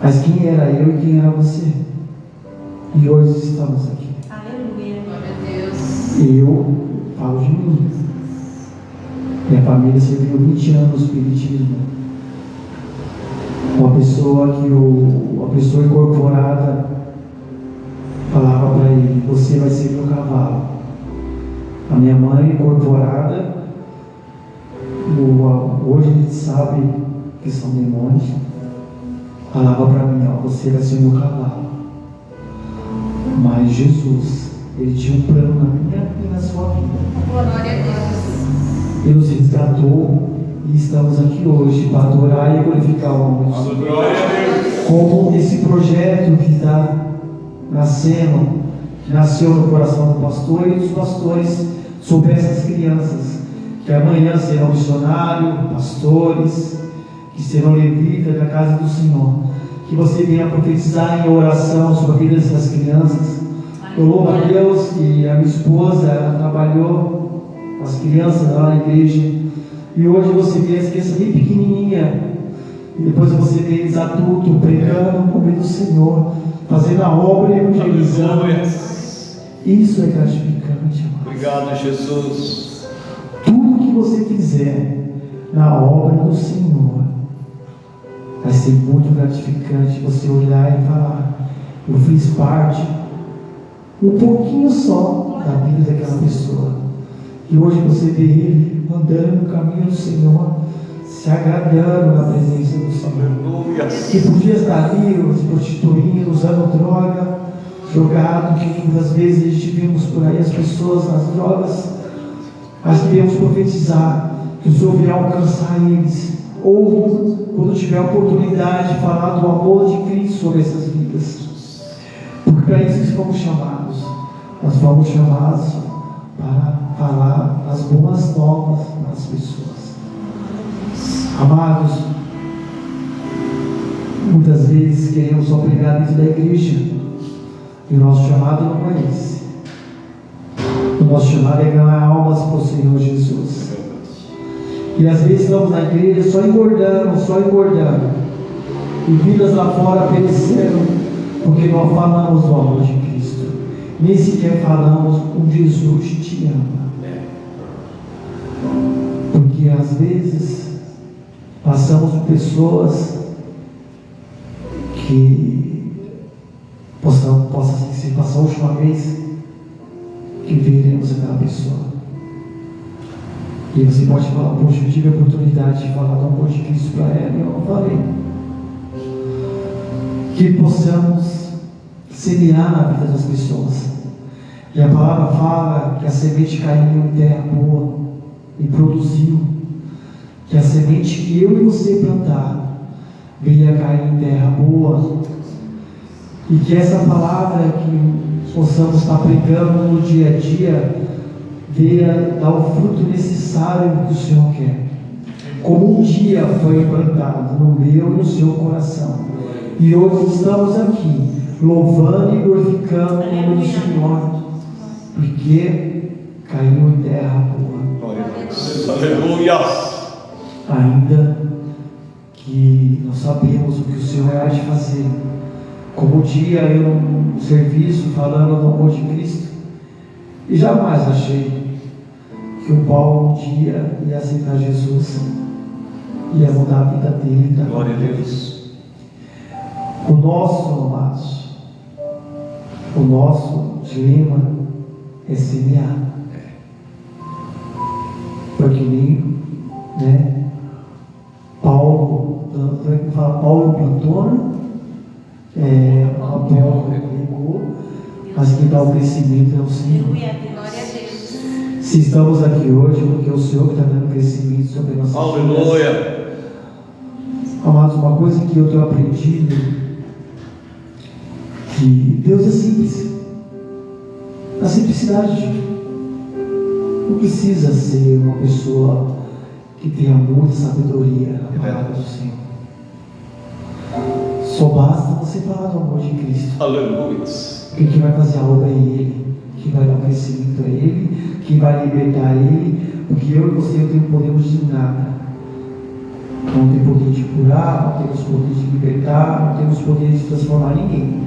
Mas quem era eu e quem era você? E hoje estamos aqui.
Aleluia. Glória a Deus.
Eu falo de mim. Minha família serviu 20 anos no espiritismo. Uma pessoa incorporada falava para ele: você vai ser meu cavalo. A minha mãe incorporada, hoje a gente sabe que são demônios, falava para mim: você vai ser meu cavalo. Mas Jesus, Ele tinha um plano na minha e na sua vida.
Glória a Deus.
Ele nos resgatou e estamos aqui hoje para adorar e glorificar o nome do Senhor.
Glória a Deus.
Como esse projeto que está nascendo, que nasceu no coração do pastor e dos pastores, sobre essas crianças, que amanhã serão missionários, pastores, que serão levitas da casa do Senhor. Que você venha profetizar em oração sobre a vida dessas crianças. Eu louvo a Deus que a minha esposa, ela trabalhou com as crianças lá na igreja, e hoje você vê as crianças bem pequenininha, e depois você vê eles adultos pregando no nome do Senhor, fazendo a obra e evangelizando. Isso é gratificante, amado.
Obrigado, Jesus.
Tudo que você fizer na obra do Senhor vai ser muito gratificante. Você olhar e falar: eu fiz parte, um pouquinho só, da vida daquela pessoa. E hoje você vê ele andando no caminho do Senhor, se agradando na presença do Senhor. Que podia estar ali se prostituindo, usando droga, jogado, que muitas vezes a gente vemos por aí as pessoas nas drogas, mas devemos profetizar que o Senhor virá alcançar eles, ou quando tiver a oportunidade de falar do amor de Cristo sobre essas vidas, porque para isso fomos chamados. Nós fomos chamados para falar as boas novas das pessoas. Amados, muitas vezes queremos só pregar dentro da igreja, e o nosso chamado não é esse. O nosso chamado é ganhar almas para o Senhor Jesus. E às vezes estamos na igreja só engordando, e vidas lá fora pereceram, porque não falamos do amor de Cristo, nem sequer falamos com Jesus te ama. Porque às vezes passamos por pessoas que possa se passar a última vez que veremos aquela pessoa. E você pode falar: poxa, eu tive a oportunidade de falar do amor de Cristo para ela e eu não falei. Que possamos semear na vida das pessoas. E a palavra fala que a semente caiu em terra boa e produziu. Que a semente que eu e você plantar venha cair em terra boa. E que essa palavra que possamos estar pregando no dia a dia venha dar o fruto necessário que o Senhor quer. Como um dia foi plantado no meu e no seu coração. E hoje estamos aqui louvando e glorificando o nome do Senhor, porque caiu em terra boa.
Aleluia.
Ainda que nós sabemos o que o Senhor há de fazer, como um dia eu no serviço falando do amor de Cristo, e jamais achei que o Paulo um dia ia aceitar Jesus, ia mudar a vida dele, da
Glória a
vida
Deus.
dele. O nosso, amados, o nosso dilema é semear. Porque nem, né? Paulo plantou, Apolo regou, mas quem dá o crescimento é o Senhor.
Glória a Deus.
Se estamos aqui hoje, porque é o Senhor que está dando crescimento sobre nossas vidas.
Aleluia.
Amados, uma coisa que eu tenho aprendido, que Deus é simples. A simplicidade. Não precisa ser uma pessoa que tenha muita sabedoria na palavra do Senhor. Só basta você falar do amor de Cristo.
Aleluia.
Porque quem vai fazer a obra é Ele, quem vai dar o crescimento é Ele, quem vai libertar é Ele, porque eu e você não temos poder de nada. Não temos poder de curar, não temos poder de libertar, não temos poder de transformar ninguém.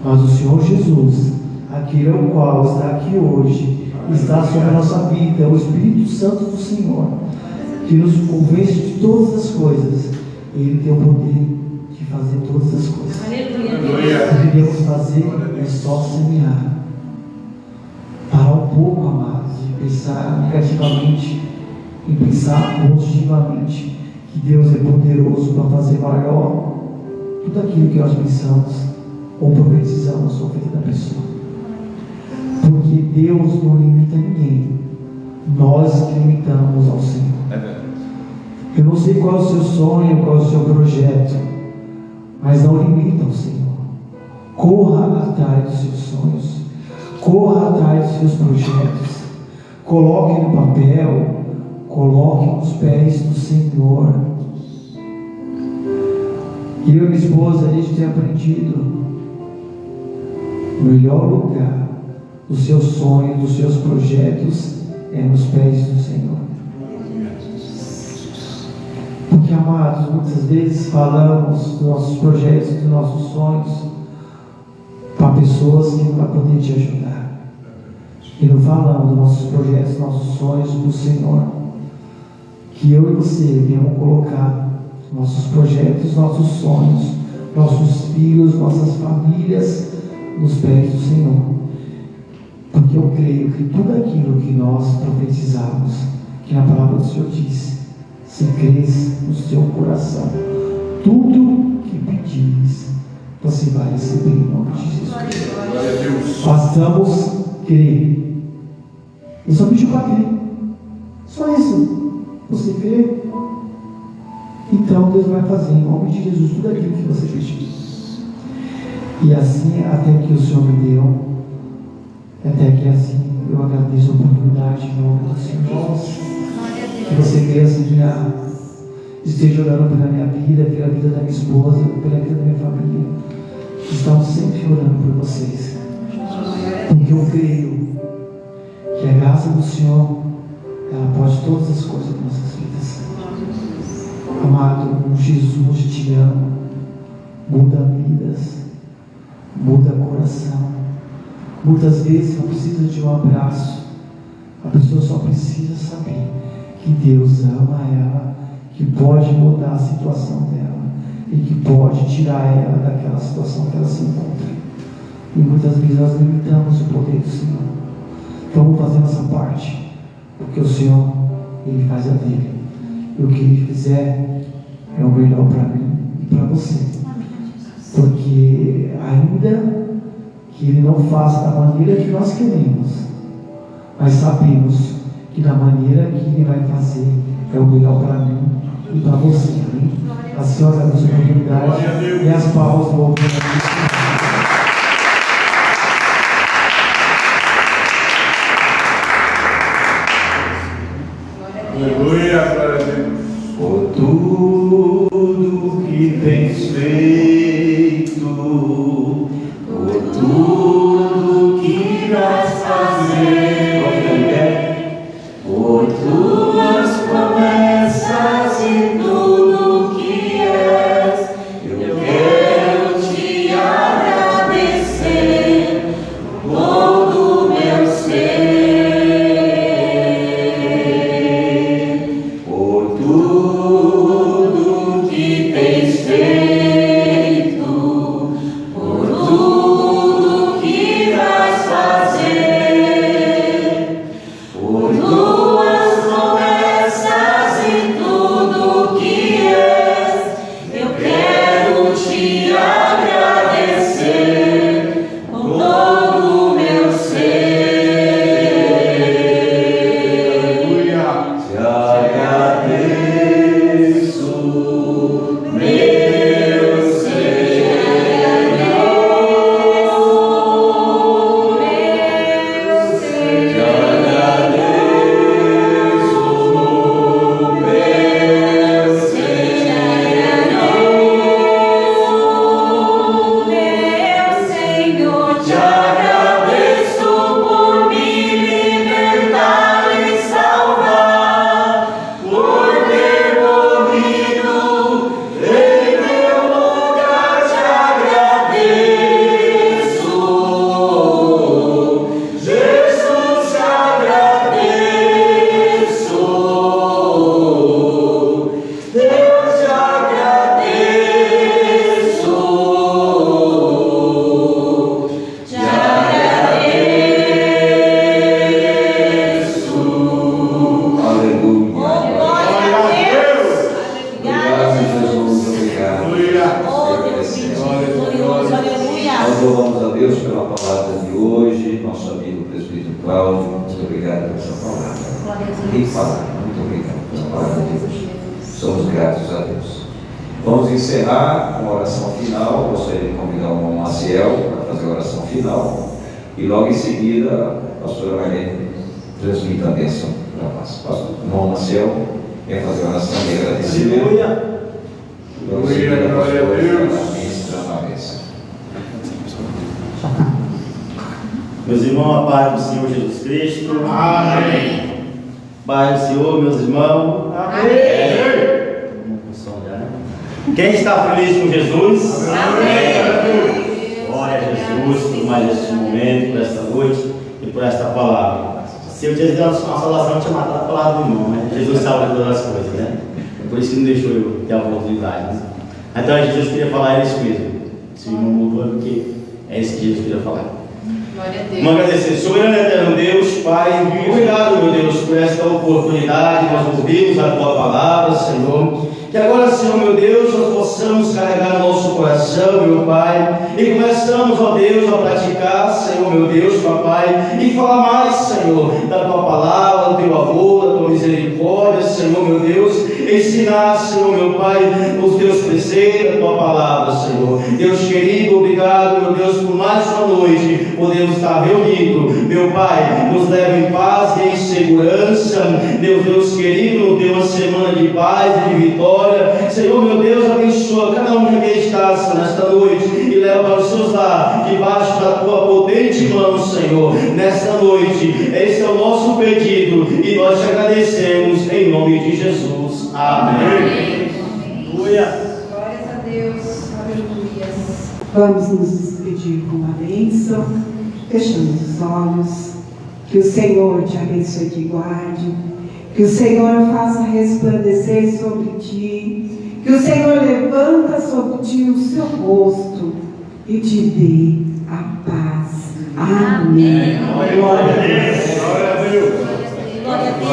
Mas o Senhor Jesus, aquele ao qual está aqui hoje, está sobre a nossa vida, é o Espírito Santo do Senhor, que nos convence de todas as coisas. Ele tem o poder de fazer todas as coisas.
Aleluia.
O que devemos fazer é só semear. Parar um pouco, amados, de pensar negativamente e pensar positivamente que Deus é poderoso para fazer maior tudo aquilo que nós pensamos ou profetizamos sobre a vida da pessoa. Porque Deus não limita ninguém, nós que limitamos ao Senhor.
É verdade.
Eu não sei qual é o seu sonho, qual é o seu projeto, mas não limita o Senhor. Corra atrás dos seus sonhos, corra atrás dos seus projetos, coloque no papel, coloque nos pés do Senhor. Eu e minha esposa, a gente tem aprendido o melhor lugar dos seus sonhos, dos seus projetos é nos pés do Senhor. Porque, amados, muitas vezes falamos dos nossos projetos, dos nossos sonhos para pessoas que não vão poder te ajudar. E não falamos dos nossos projetos, dos nossos sonhos do Senhor. Que eu e você venhamos colocar nossos projetos, nossos sonhos, nossos filhos, nossas famílias nos pés do Senhor. Porque eu creio que tudo aquilo que nós profetizamos, que na palavra do Senhor diz, se crês no seu coração, tudo que pedires, você vai receber em nome de Jesus.
Glória a Deus.
Bastamos crer. Ele só pediu para crer. Só isso. Você crê? Então Deus vai fazer em nome de Jesus tudo aquilo que você pediu. E assim, até que o Senhor me deu, até que assim eu agradeço a oportunidade em nome do Senhor. Que você venha, esteja orando pela minha vida, pela vida da minha esposa, pela vida da minha família. Estamos sempre orando por vocês. Porque eu creio que a graça do Senhor, ela pode todas as coisas em nossas vidas. Amado, Jesus te ama, muda vidas, muda coração. Muitas vezes não precisa de um abraço, a pessoa só precisa saber que Deus ama ela, que pode mudar a situação dela e que pode tirar ela daquela situação que ela se encontra. E muitas vezes nós limitamos o poder do Senhor. Então vamos fazer nossa parte, porque o Senhor, Ele faz a dele. E o que Ele fizer é o melhor para mim e para você. Porque ainda que Ele não faça da maneira que nós queremos, mas sabemos que da maneira que Ele vai fazer é o melhor para mim e para você. Amém? A senhora da sua oportunidade e as palmas do outro.
Aleluia, glória a Deus.
Por tudo que tens feito, por tudo que vais fazer, por tuas promessas e tudo que és. Eu quero te agradecer com todo o meu ser, por tudo que tens feito, por tudo que vais fazer, por tuas promessas e tudo que és. Eu quero te agradecer com todo o meu ser. Te agradeço, meu Senhor. Te agradeço, meu Senhor. Te agradeço por me libertar e salvar, por ter morrido em meu lugar. Te agradeço, Jesus, te agradeço, Deus, te agradeço, te agradeço.
Aleluia.
Glória a Deus.
Obrigado, Jesus. Obrigado.
Oh, Deus glorioso, aleluia.
Nós louvamos a Deus pela palavra de hoje, nosso amigo presbítero Cláudio. Muito obrigado por essa palavra. Quem fala? Muito obrigado pela palavra de Deus. Somos gratos a Deus. Vamos encerrar com a oração final. Gostaria de convidar o irmão Maciel para fazer a oração final. E logo em seguida, a pastora Marlene transmite a bênção para nós. Pastor, irmão Maciel, quer fazer a oração de agradecimento. Logo em seguida, a
Glória a
pastora
Deus.
ministra a bênção.
Meus irmãos, a paz do Senhor Jesus Cristo.
Amém.
Paz do Senhor, meus irmãos. Quem está feliz com Jesus? Glória a Jesus por mais este momento, por esta noite e por esta palavra. Se eu tivesse dado uma salvação, eu tinha matado a palavra do irmão, né? Jesus salva todas as coisas, né? É por isso que não deixou eu ter a oportunidade, né? Então, Jesus queria falar isso mesmo. Se o irmão mudou, é porque é isso que Jesus queria falar.
Glória a Deus.
Vamos agradecer, soberano e eterno Deus, Pai, obrigado, meu Deus, por esta oportunidade, nós ouvimos a Tua palavra, Senhor. Que agora, Senhor, meu Deus, nós possamos carregar no nosso coração, meu Pai, e começamos, ó Deus, a praticar, Senhor, meu Deus, Papai, e falar mais, Senhor, da Tua palavra, do Teu amor, da Tua misericórdia, Senhor, meu Deus, ensinar, Senhor, meu Pai, os Teus preceitos, a Tua palavra, Senhor. Deus querido, obrigado, meu Deus, por mais uma noite, podemos estar reunidos, meu Pai, nos leva em paz e em segurança, Deus querido, nos dê uma semana de paz e de vitória. Senhor, meu Deus, abençoa cada um que aqui está nesta noite e leva para os seus lares, debaixo da Tua potente mão, Senhor, nesta noite. Esse é o nosso pedido e nós te agradecemos em nome de Jesus. Amém. Aleluia.
Glórias a Deus. Aleluia.
Vamos nos despedir com uma bênção, fechando os olhos. Que o Senhor te abençoe e te guarde. Que o Senhor faça resplandecer sobre ti. Que o Senhor levanta sobre ti o seu rosto e te dê a paz. Amém.
Glória a Deus.
Glória a Deus.
Glória a Deus.